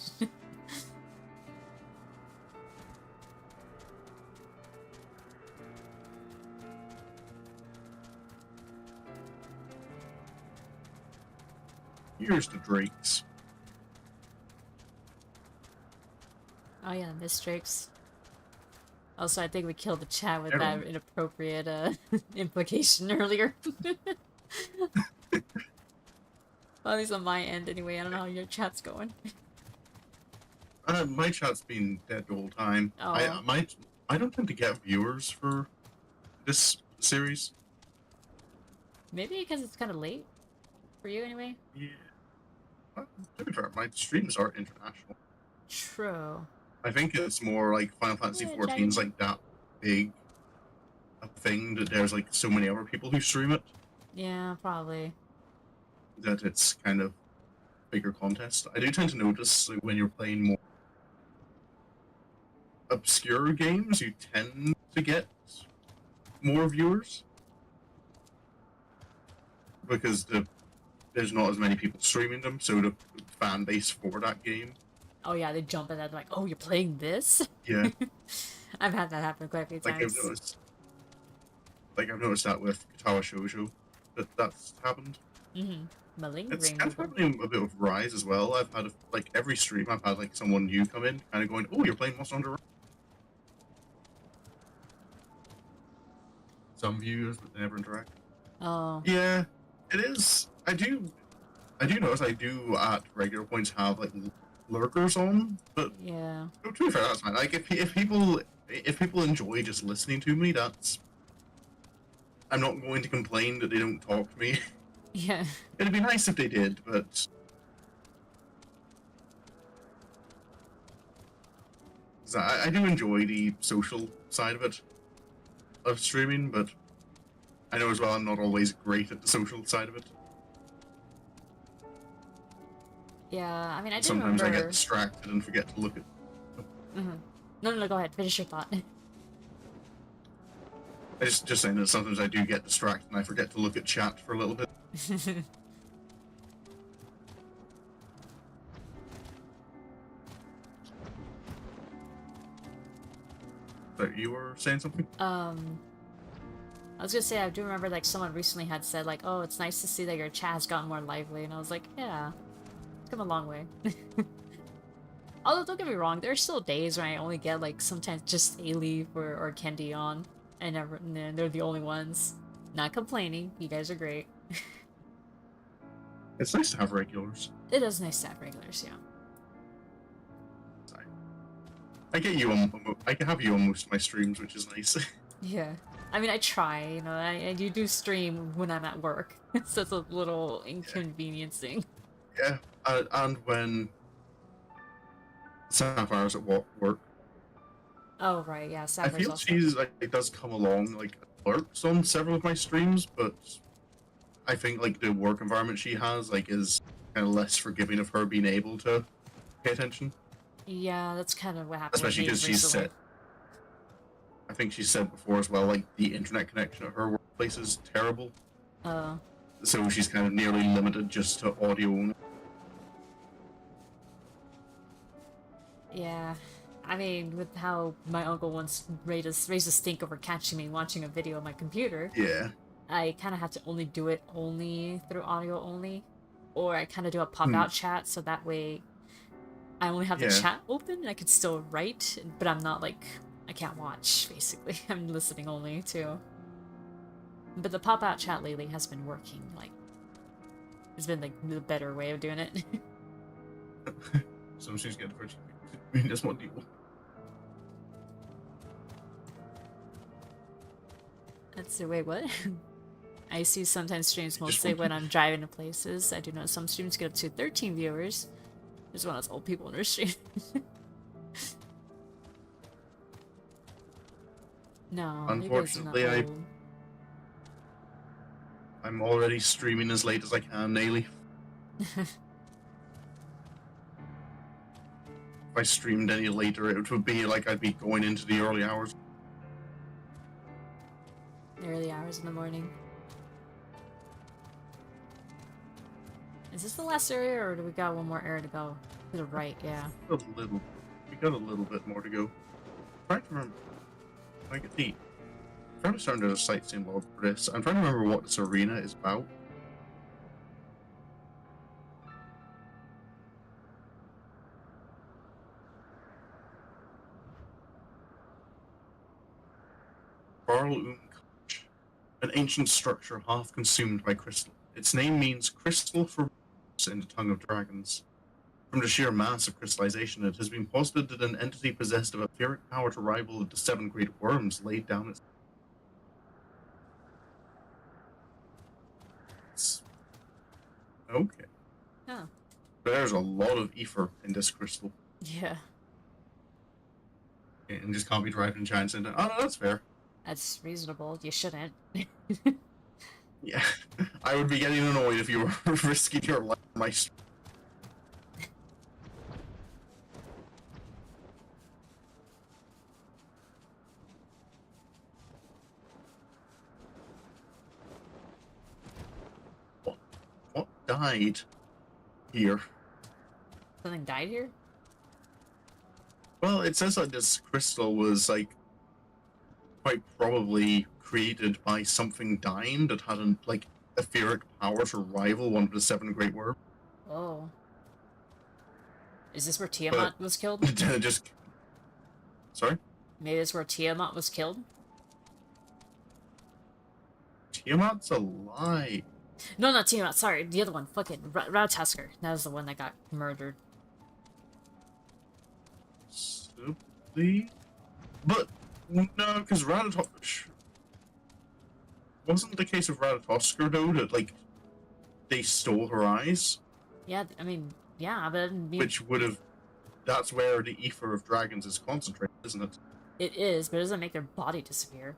Here's the drakes. Oh yeah, Mistrakes. Also, I think we killed the chat with Everyone. that inappropriate implication earlier. Well, at least on my end, anyway. I don't know how your chat's going. My chat's been dead the whole time. Oh. I don't tend to get viewers for this series. Maybe because it's kind of late for you, anyway. Yeah. Well, to be fair, my streams are international. True. I think it's more like Final Fantasy Yeah, XIV's like that big a thing that there's like so many other people who stream it Yeah, probably. that it's kind of bigger contest. I do tend to notice like, when you're playing more obscure games, you tend to get more viewers because there's not as many people streaming them, so the fan base for that game. Oh yeah, they jump at that like, oh, you're playing this? Yeah. I've had that happen quite a few Like times. I've noticed that with Katawa Shoujo, that's happened. Mm-hmm. Malingering. It's kind of happening a bit with Rise as well. I've had like every stream I've had like someone new come in, kind of going, "Oh, you're playing Monster Hunter." Some viewers, but they never interact. Oh. Yeah, it is. I do notice I do at regular points have like lurkers on, but Yeah. to be fair, that's fine. Like if people enjoy just listening to me, that's I'm not going to complain that they don't talk to me. Yeah. It'd be nice if they did, but I do enjoy the social side of it, of streaming, but I know as well I'm not always great at the social side of it. Yeah, I mean, I do Sometimes remember... I get distracted and forget to look at... Mm-hmm. No, go ahead. Finish your thought. I just saying that sometimes I do get distracted and I forget to look at chat for a little bit. So you were saying something? I was gonna say, I do remember, like, someone recently had said, like, oh, it's nice to see that your chat has gotten more lively, and I was like, yeah, it's come a long way. Although, don't get me wrong, there are still days when I only get, like, sometimes just A-Leaf or Kendi on, and they're the only ones. Not complaining, you guys are great. It's nice to have regulars. It is nice to have regulars, yeah. I get you on. I can have you on most of my streams, which is nice. Yeah. I mean, I try, you know, I do stream when I'm at work, so it's a little inconveniencing. Yeah, and when Sapphire's at work, Oh, right, yeah, I Sapphire's feel also... she's like it does come along like lurks on several of my streams, but I think like the work environment she has like is kind of less forgiving of her being able to pay attention. Yeah, that's kind of what happened Especially with because me she's recently. I think she said before as well, like the internet connection at her workplace is terrible. So she's kind of nearly limited just to audio only. Yeah. I mean, with how my uncle once raised a stink over catching me watching a video on my computer, Yeah. I kind of have to only do it through audio only. Or I kind of do a pop-out chat, so that way I only have the chat open and I can still write, but I'm not like, I can't watch, basically. I'm listening only, too. But the pop-out chat lately has been working, like, it's been, like, the better way of doing it. So she's getting first. I mean, that's what deal. That's the way, what? I see sometimes streams mostly when I'm driving to places. I do know some streams get up to 13 viewers. There's one of those old people in their stream. No, unfortunately, I'm already streaming as late as I can, Naily. If I streamed any later, it would be like I'd be going into the early hours. Early hours in the morning. Is this the last area, or do we got one more area to go? To the right, yeah. We got a little bit more to go. I'm trying to remember. I get the. I'm trying to start a sightseeing log for this. I'm trying to remember what this arena is about. An ancient structure half consumed by crystal. Its name means crystal for in the tongue of dragons. From the sheer mass of crystallization, it has been posited that an entity possessed of a etheric power to rival the 7 great worms laid down its... Okay. Oh. There's a lot of ether in this crystal. Yeah. And just can't be driving giants into. Oh no, that's fair. That's reasonable. You shouldn't. Yeah. I would be getting annoyed if you were risking your life on my street. What died here? Something died here? Well, it says like this crystal was like quite probably created by something dying that had an like etheric power to rival one of the 7 great worms. Oh. Is this where Tiamat was killed? Just sorry? Maybe it's where Tiamat was killed? Tiamat's alive. No, not Tiamat, sorry, the other one. Fucking Ratatusker. That was the one that got murdered. Simply? But no, because Ratatusker wasn't the case of Ratatusker though that like they stole her eyes. Yeah, I mean, yeah, but which would have. That's where the ether of dragons is concentrated, isn't it? It is, but it doesn't make their body disappear.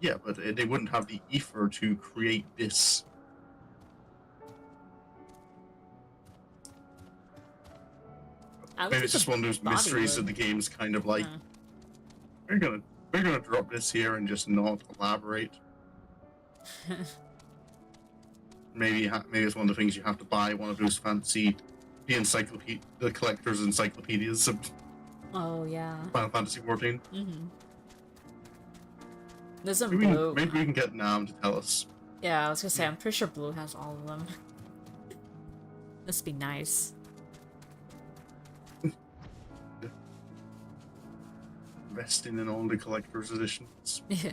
Yeah, but they wouldn't have the ether to create this. Maybe it's just one of those mysteries that the game's kind of like. We're gonna drop this here and just not elaborate. maybe it's one of the things you have to buy, one of those fancy, the collector's encyclopedias of. Oh yeah. Final Fantasy 14. There's some Blue. Maybe we can get Nam to tell us. Yeah, I was gonna say, I'm pretty sure Blue has all of them. This would be nice. Investing in all the collector's editions. Yeah.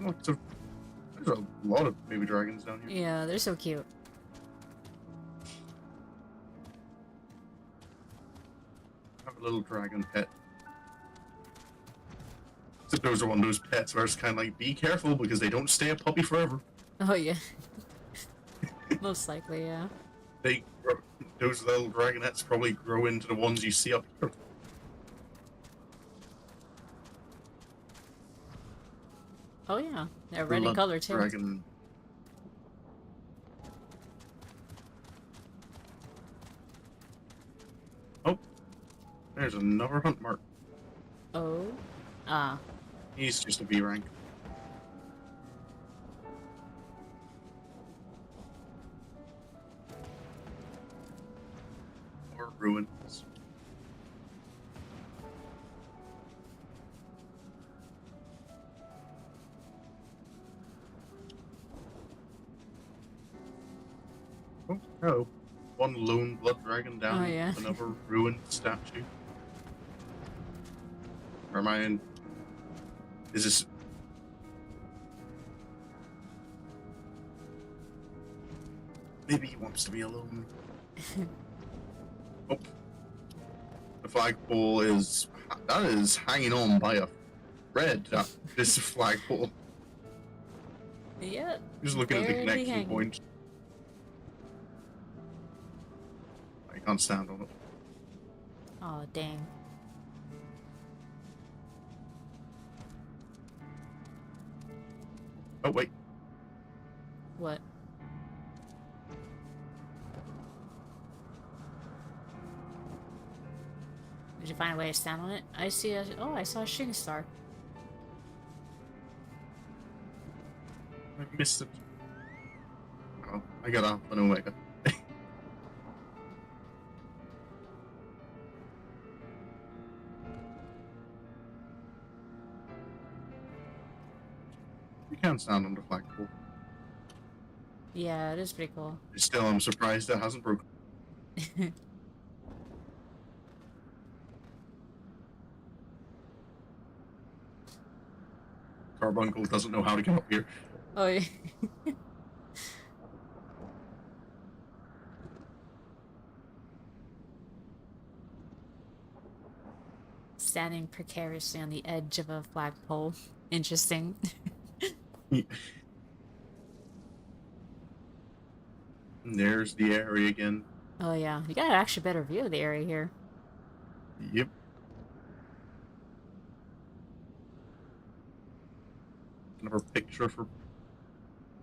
There's a lot of baby dragons down here. Yeah, they're so cute. I have a little dragon pet. Except those are one of those pets where it's kind of like, be careful because they don't stay a puppy forever. Oh yeah. Most likely, yeah. Those little dragonettes probably grow into the ones you see up here. Oh yeah, they're red in color too. Dragon. Oh, There's another hunt mark. Oh. Ah. He's just a B rank. Or ruins. Oh, no. One lone blood dragon down. Oh, yeah. Another ruined statue. Or am I in? Is this? Maybe he wants to be alone. Oh. The flagpole is hanging on by a thread. This flagpole. Yep. Just looking at the Barely connection hanging. point. I can't stand on it. Oh, dang. Oh wait, What? Did you find a way to stand on it? I see a... Oh, I saw a shooting star. I missed it. Oh, I got off an Omega. You can't stand on the flagpole. Yeah, it is pretty cool. Still, I'm surprised it hasn't broken. Carbuncle doesn't know how to get up here. Oh, yeah. Standing precariously on the edge of a flagpole. Interesting. There's the area again. Oh, yeah. You got an actually better view of the area here. Yep. Another picture for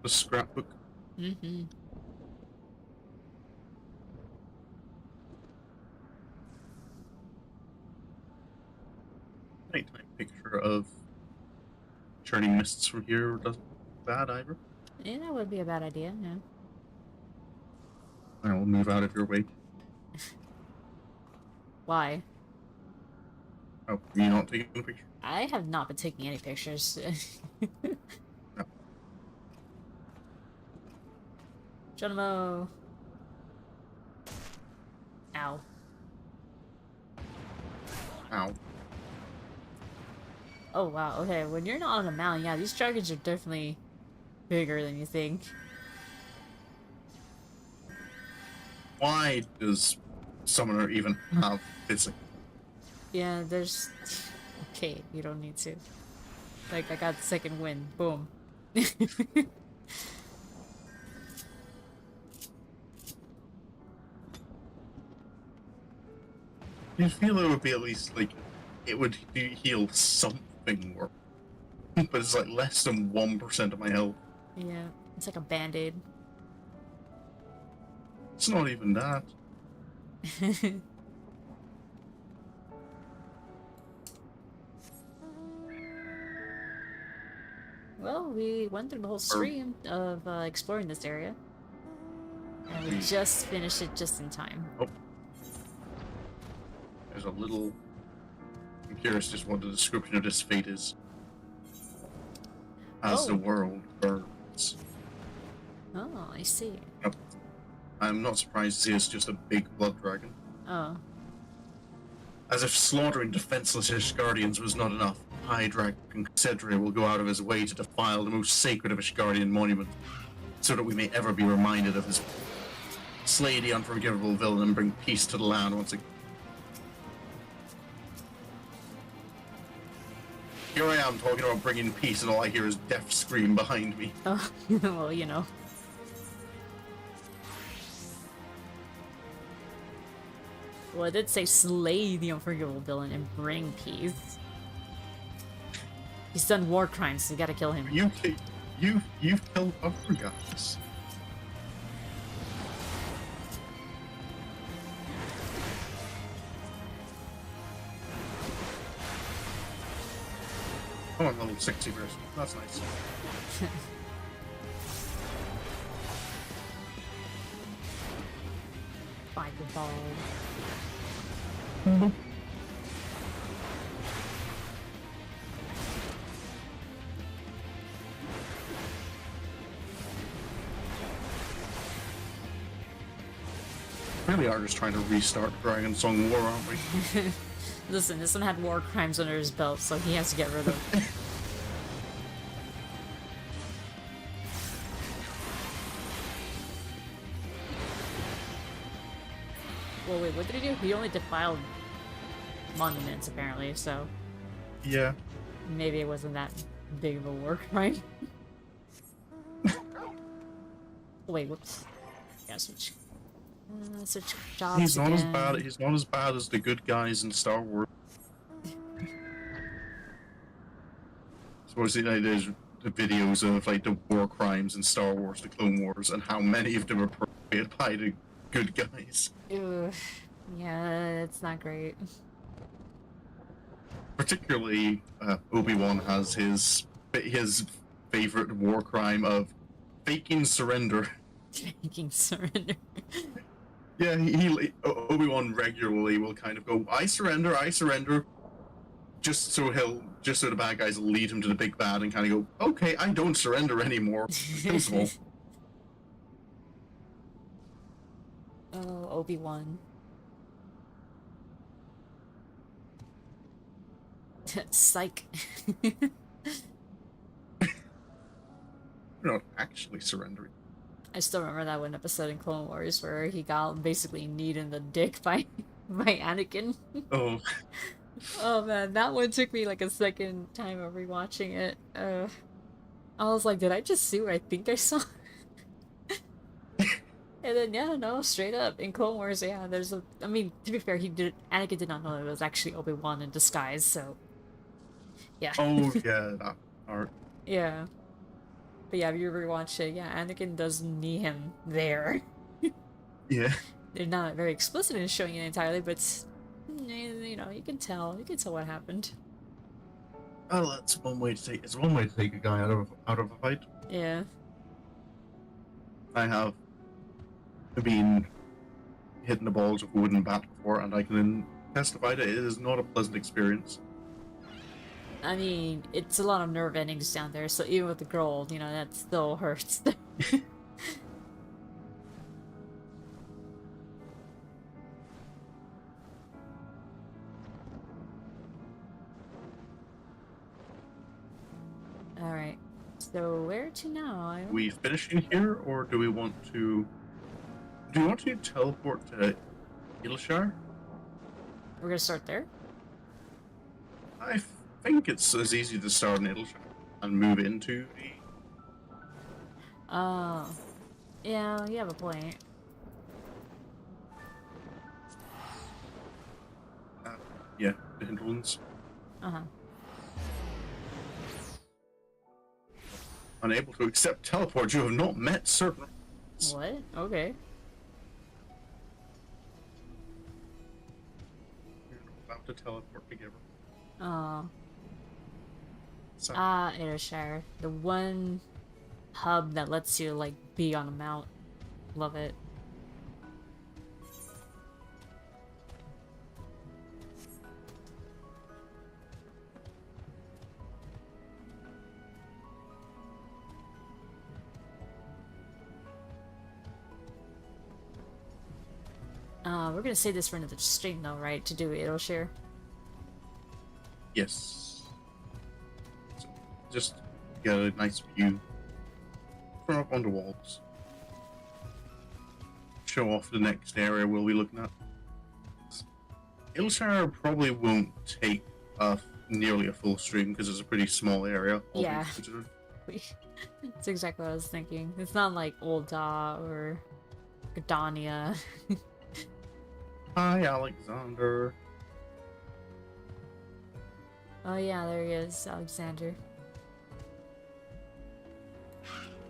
the scrapbook. Mm-hmm. Nighttime picture of churning mists from here doesn't look bad either. Yeah, that would be a bad idea, yeah. I will move out of your way. Why? Oh, you're not taking a picture? I have not been taking any pictures. No. Geronimo! Ow. Ow. Oh, wow, okay, when you're not on a mountain, yeah, these dragons are definitely bigger than you think. Why does Summoner even have physics? Yeah, there's... Okay, you don't need to. Like, I got the second win. Boom. You feel it would be at least, like, it would heal something more. But it's like less than 1% of my health. Yeah, it's like a band-aid. It's not even that. Well, we went through the whole stream of exploring this area. And we just finished it just in time. Oh. There's a little... I'm curious just what the description of this fate is. As the world burns. Oh, I see. Yep. I'm not surprised to see it's just a big blood dragon. Oh. As if slaughtering defenseless Ishgardians was not enough, High Dragon Cedri will go out of his way to defile the most sacred of Ishgardian monuments, so that we may ever be reminded of his slay the unforgivable villain and bring peace to the land once again. Here I am talking about bringing peace, and all I hear is death scream behind me. Oh, well, you know. Well, it did say slay the unforgivable villain and bring peace. He's done war crimes, so you gotta kill him. You've killed other guys. Oh, I'm level 60 person. That's nice. Fireball. Really are just trying to restart Dragon Song War, aren't we? Listen, this one had war crimes under his belt, so he has to get rid of. Well, wait, what did he do? He only defiled monuments, apparently, so Yeah. maybe it wasn't that big of a war crime. Wait, whoops. Yeah, switch jobs He's not again. as bad. He's not as bad as the good guys in Star Wars. Suppose there's the videos of like the war crimes in Star Wars, the Clone Wars, and how many of them are perpetrated by the good guys. Ugh. Yeah, it's not great. Particularly, Obi-Wan has his favorite war crime of faking surrender. Making surrender. Yeah, Obi-Wan regularly will kind of go, I surrender," just so the bad guys will lead him to the big bad and kind of go, okay, I don't surrender anymore. Kills them all. Oh, Obi-Wan. Psych. You're not actually surrendering. I still remember that one episode in Clone Wars where he got basically kneed in the dick by Anakin. Oh, Oh man, that one took me like a second time of rewatching it. I was like, did I just see what I think I saw? And then yeah, no, straight up in Clone Wars, yeah, there's a. I mean, to be fair, Anakin did not know it was actually Obi-Wan in disguise, so yeah. oh yeah, that part. Yeah. But yeah, if you rewatch it, yeah, Anakin does knee him there. Yeah. They're not very explicit in showing it entirely, but you know, you can tell what happened. Well, that's one way to take. It's one way to take a guy out of a fight. Yeah. I have been hitting the balls with a wooden bat before, and I can testify that it is not a pleasant experience. I mean, it's a lot of nerve endings down there, so even with the girl, you know, that still hurts. Alright. So where to now? We finishing here, or do we want to? Do you want to teleport to Iccirrion? We're gonna start there? I think it's as easy to start in Iccirrion and move into the. Oh. Yeah, you have a point. Yeah, the hinterlands. Uh-huh. Unable to accept teleport. You have not met certain. What? Okay. You're not allowed to teleport together. Oh. So, Iccirrion. The one hub that lets you, like, be on a mount. Love it. We're gonna save this for another stream though, right? To do Iccirrion. yes. So, just get a nice view from up on the walls. Show off the next area we'll be looking at. Iccirrion probably won't take nearly a full stream because it's a pretty small area. all Yeah. things considered. That's exactly what I was thinking. It's not like Old Da or Gardania. Hi, Alexander. Oh yeah, there he is, Alexander.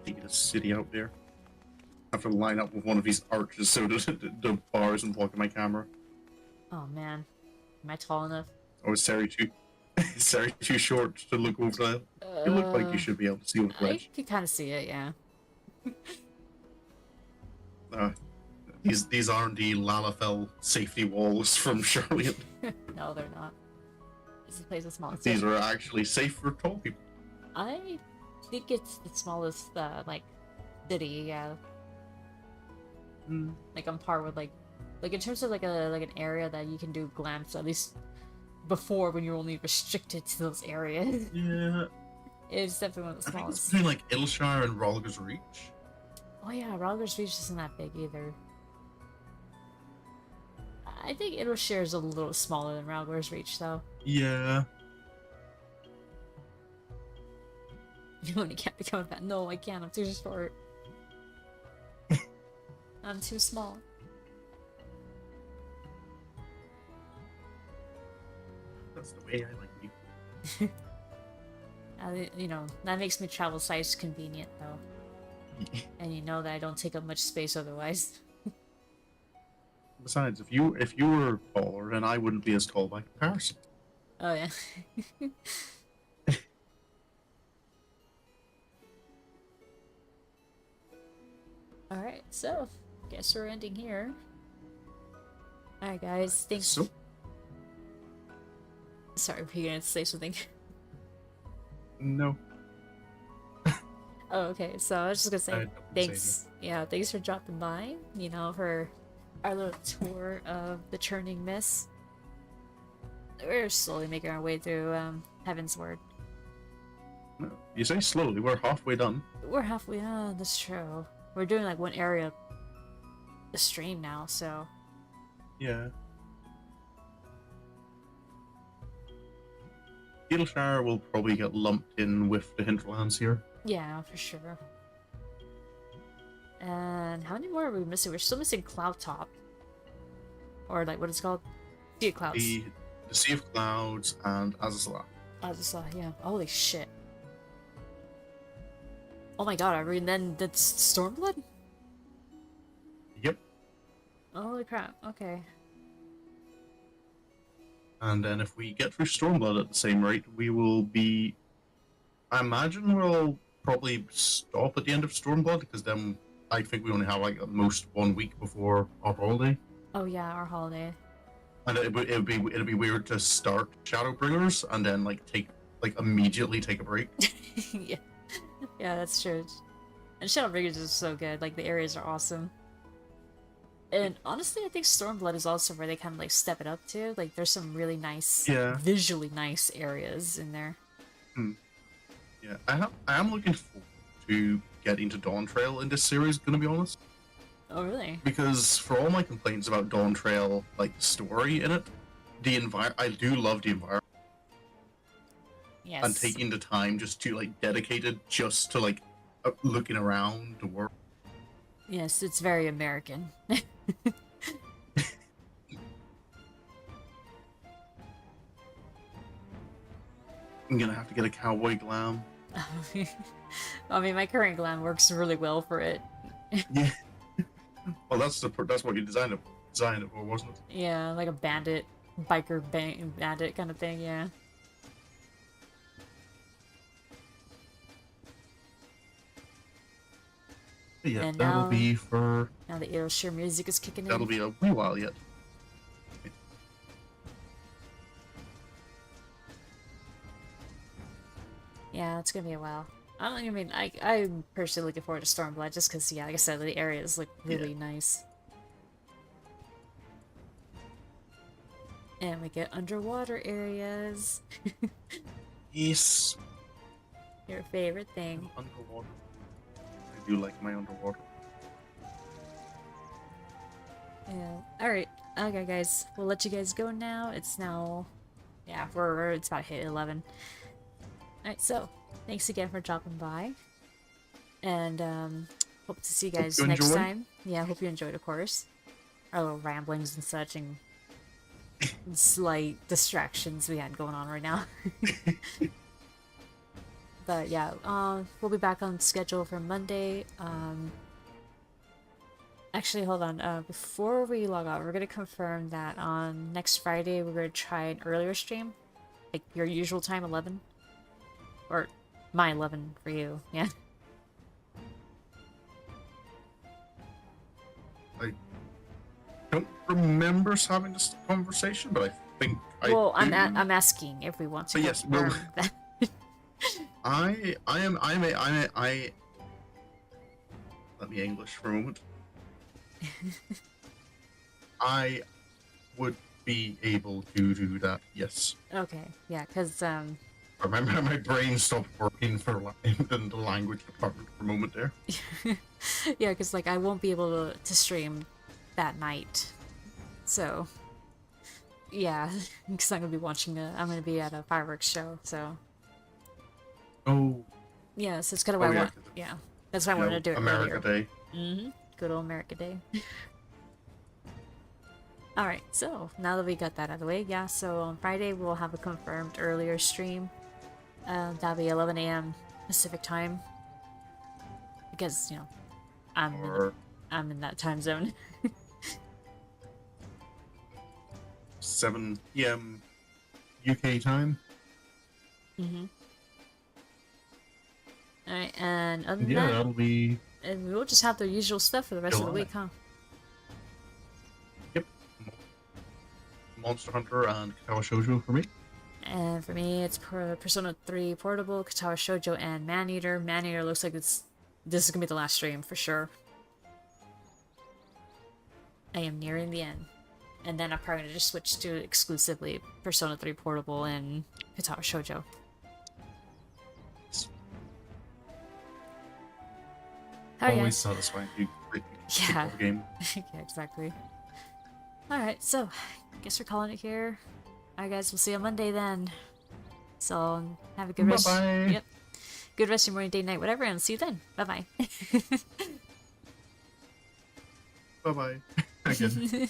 See the city out there. I have to line up with one of these arches so the bar isn't blocking my camera. Oh man, am I tall enough? Oh, it's Sari too. Sorry, too short to look over the. You look like you should be able to see over the I edge. could kind of see it, yeah. Uh, these aren't the Lalafell safety walls from Charlotte. No, they're not. This place is small. These are actually safe for tall people. I think it's the smallest, like, city, yeah. Like, on par with, like, in terms of, like, an area that you can do glams, at least before when you're only restricted to those areas. Yeah. It's definitely one of the I think it's smallest. between, like, Iccirrion and Hraesvelgr's Reach. Oh yeah, Hraesvelgr's Reach isn't that big either. I think Iccirrion is a little smaller than Hraesvelgr's Reach, though. Yeah. You only can't become a bat. No, I can't. I'm too short. I'm too small. That's the way I like you. You know, that makes me travel size convenient, though. And you know that I don't take up much space otherwise. Besides, if you were taller, then I wouldn't be as tall by comparison. Oh, yeah. Alright, so, guess we're ending here. Alright, guys, thanks. So, Sorry, were you gonna say something? no. Oh, okay, so I was just gonna say don't thanks. Yeah, thanks for dropping by, you know, for our little tour of the Churning Mist. We're slowly making our way through Heaven's Word. No. You say slowly, we're halfway done. We're halfway, that's true. We're doing like one area a stream now, so Yeah. Iccirrion will probably get lumped in with the hinterlands here. yeah, for sure. And how many more are we missing? We're still missing Cloud Top. Or like what it's called? Sea of Clouds. The Sea of Clouds and Azazela. I just saw, yeah. Holy shit. Oh my god, I mean then that's Stormblood? Yep. Holy crap, okay. And then if we get through Stormblood at the same rate, we will be... I imagine we'll probably stop at the end of Stormblood, because then I think we only have like at most 1 week before our holiday. Oh yeah, our holiday. And it'd be weird to start Shadowbringers and then like immediately take a break. Yeah. Yeah, that's true. And Shadowbringers is so good, like the areas are awesome. And honestly, I think Stormblood is also where they kind of like step it up to. Like there's some really nice, visually nice areas in there. Yeah, I am looking forward to getting to Dawn Trail in this series, gonna be honest. Oh really? Because for all my complaints about Dawn Trail, like the story in it, I do love the environment. Yes. And taking the time just to like dedicated just to like looking around the world. Yes, it's very American. I'm gonna have to get a cowboy glam. I mean, my current glam works really well for it. Yeah. Well, that's what you designed it for, wasn't it? Yeah, like a bandit, bandit kind of thing, yeah. Yeah, And that'll now- be for... Now the Iccirrion music is kicking in. That'll be a wee while yet. Yeah, it's gonna be a while. I mean, I'm personally looking forward to Stormblood just because, yeah, like I said, the areas look really nice. And we get underwater areas. Yes. Your favorite thing. Underwater. I do like my underwater. Yeah. Alright. Okay, guys. We'll let you guys go now. It's now... Yeah, it's about to hit 11. Alright, so, thanks again for dropping by. And, hope to see you guys you next enjoyed. time. Yeah, I hope you enjoyed, of course. Our little ramblings and such, and slight distractions we had going on right now. But yeah, we'll be back on schedule for Monday. Actually, hold on. Before we log out, we're gonna confirm that on next Friday we're gonna try an earlier stream. Like your usual time, 11? Or my 11 for you, yeah. I don't remember us having this conversation, but I think Well, I do. I'm asking if we want to But yes, confirm well, that. I let me English for a moment. I would be able to do that, yes. Okay, yeah, because, I remember my brain stopped working in the language department for a moment there. yeah, because, like, I won't be able to stream that night. So, yeah, because I'm going to be watching I'm going to be at a fireworks show, so. Oh. Yeah, so it's kind of what I want. Yeah, that's why I wanted to do it America earlier. Day. Good old America Day. Alright, so now that we got that out of the way, yeah, so on Friday we'll have a confirmed earlier stream. That'll be 11 a.m. Pacific time. Because, you know, I'm in that time zone. 7 p.m. UK time. Alright, and other than Yeah, that, that'll be... and we'll just have the usual stuff for the rest of the July. week, huh? Yep. Monster Hunter and Katawa Shoujo for me. And for me, it's Persona 3 Portable, Katawa Shoujo, and Maneater. Maneater looks like this is gonna be the last stream for sure. I am nearing the end. And then I'm probably gonna just switch to exclusively Persona 3 Portable and Katawa Shoujo. Always satisfying to Yeah. the game. Yeah, exactly. Alright, so, guess we're calling it here. Alright guys, we'll see you on Monday then. So, have a good rest. Bye-bye. Yep. Good rest of your morning, day, night, whatever, and see you then. Bye-bye. Bye-bye. Again.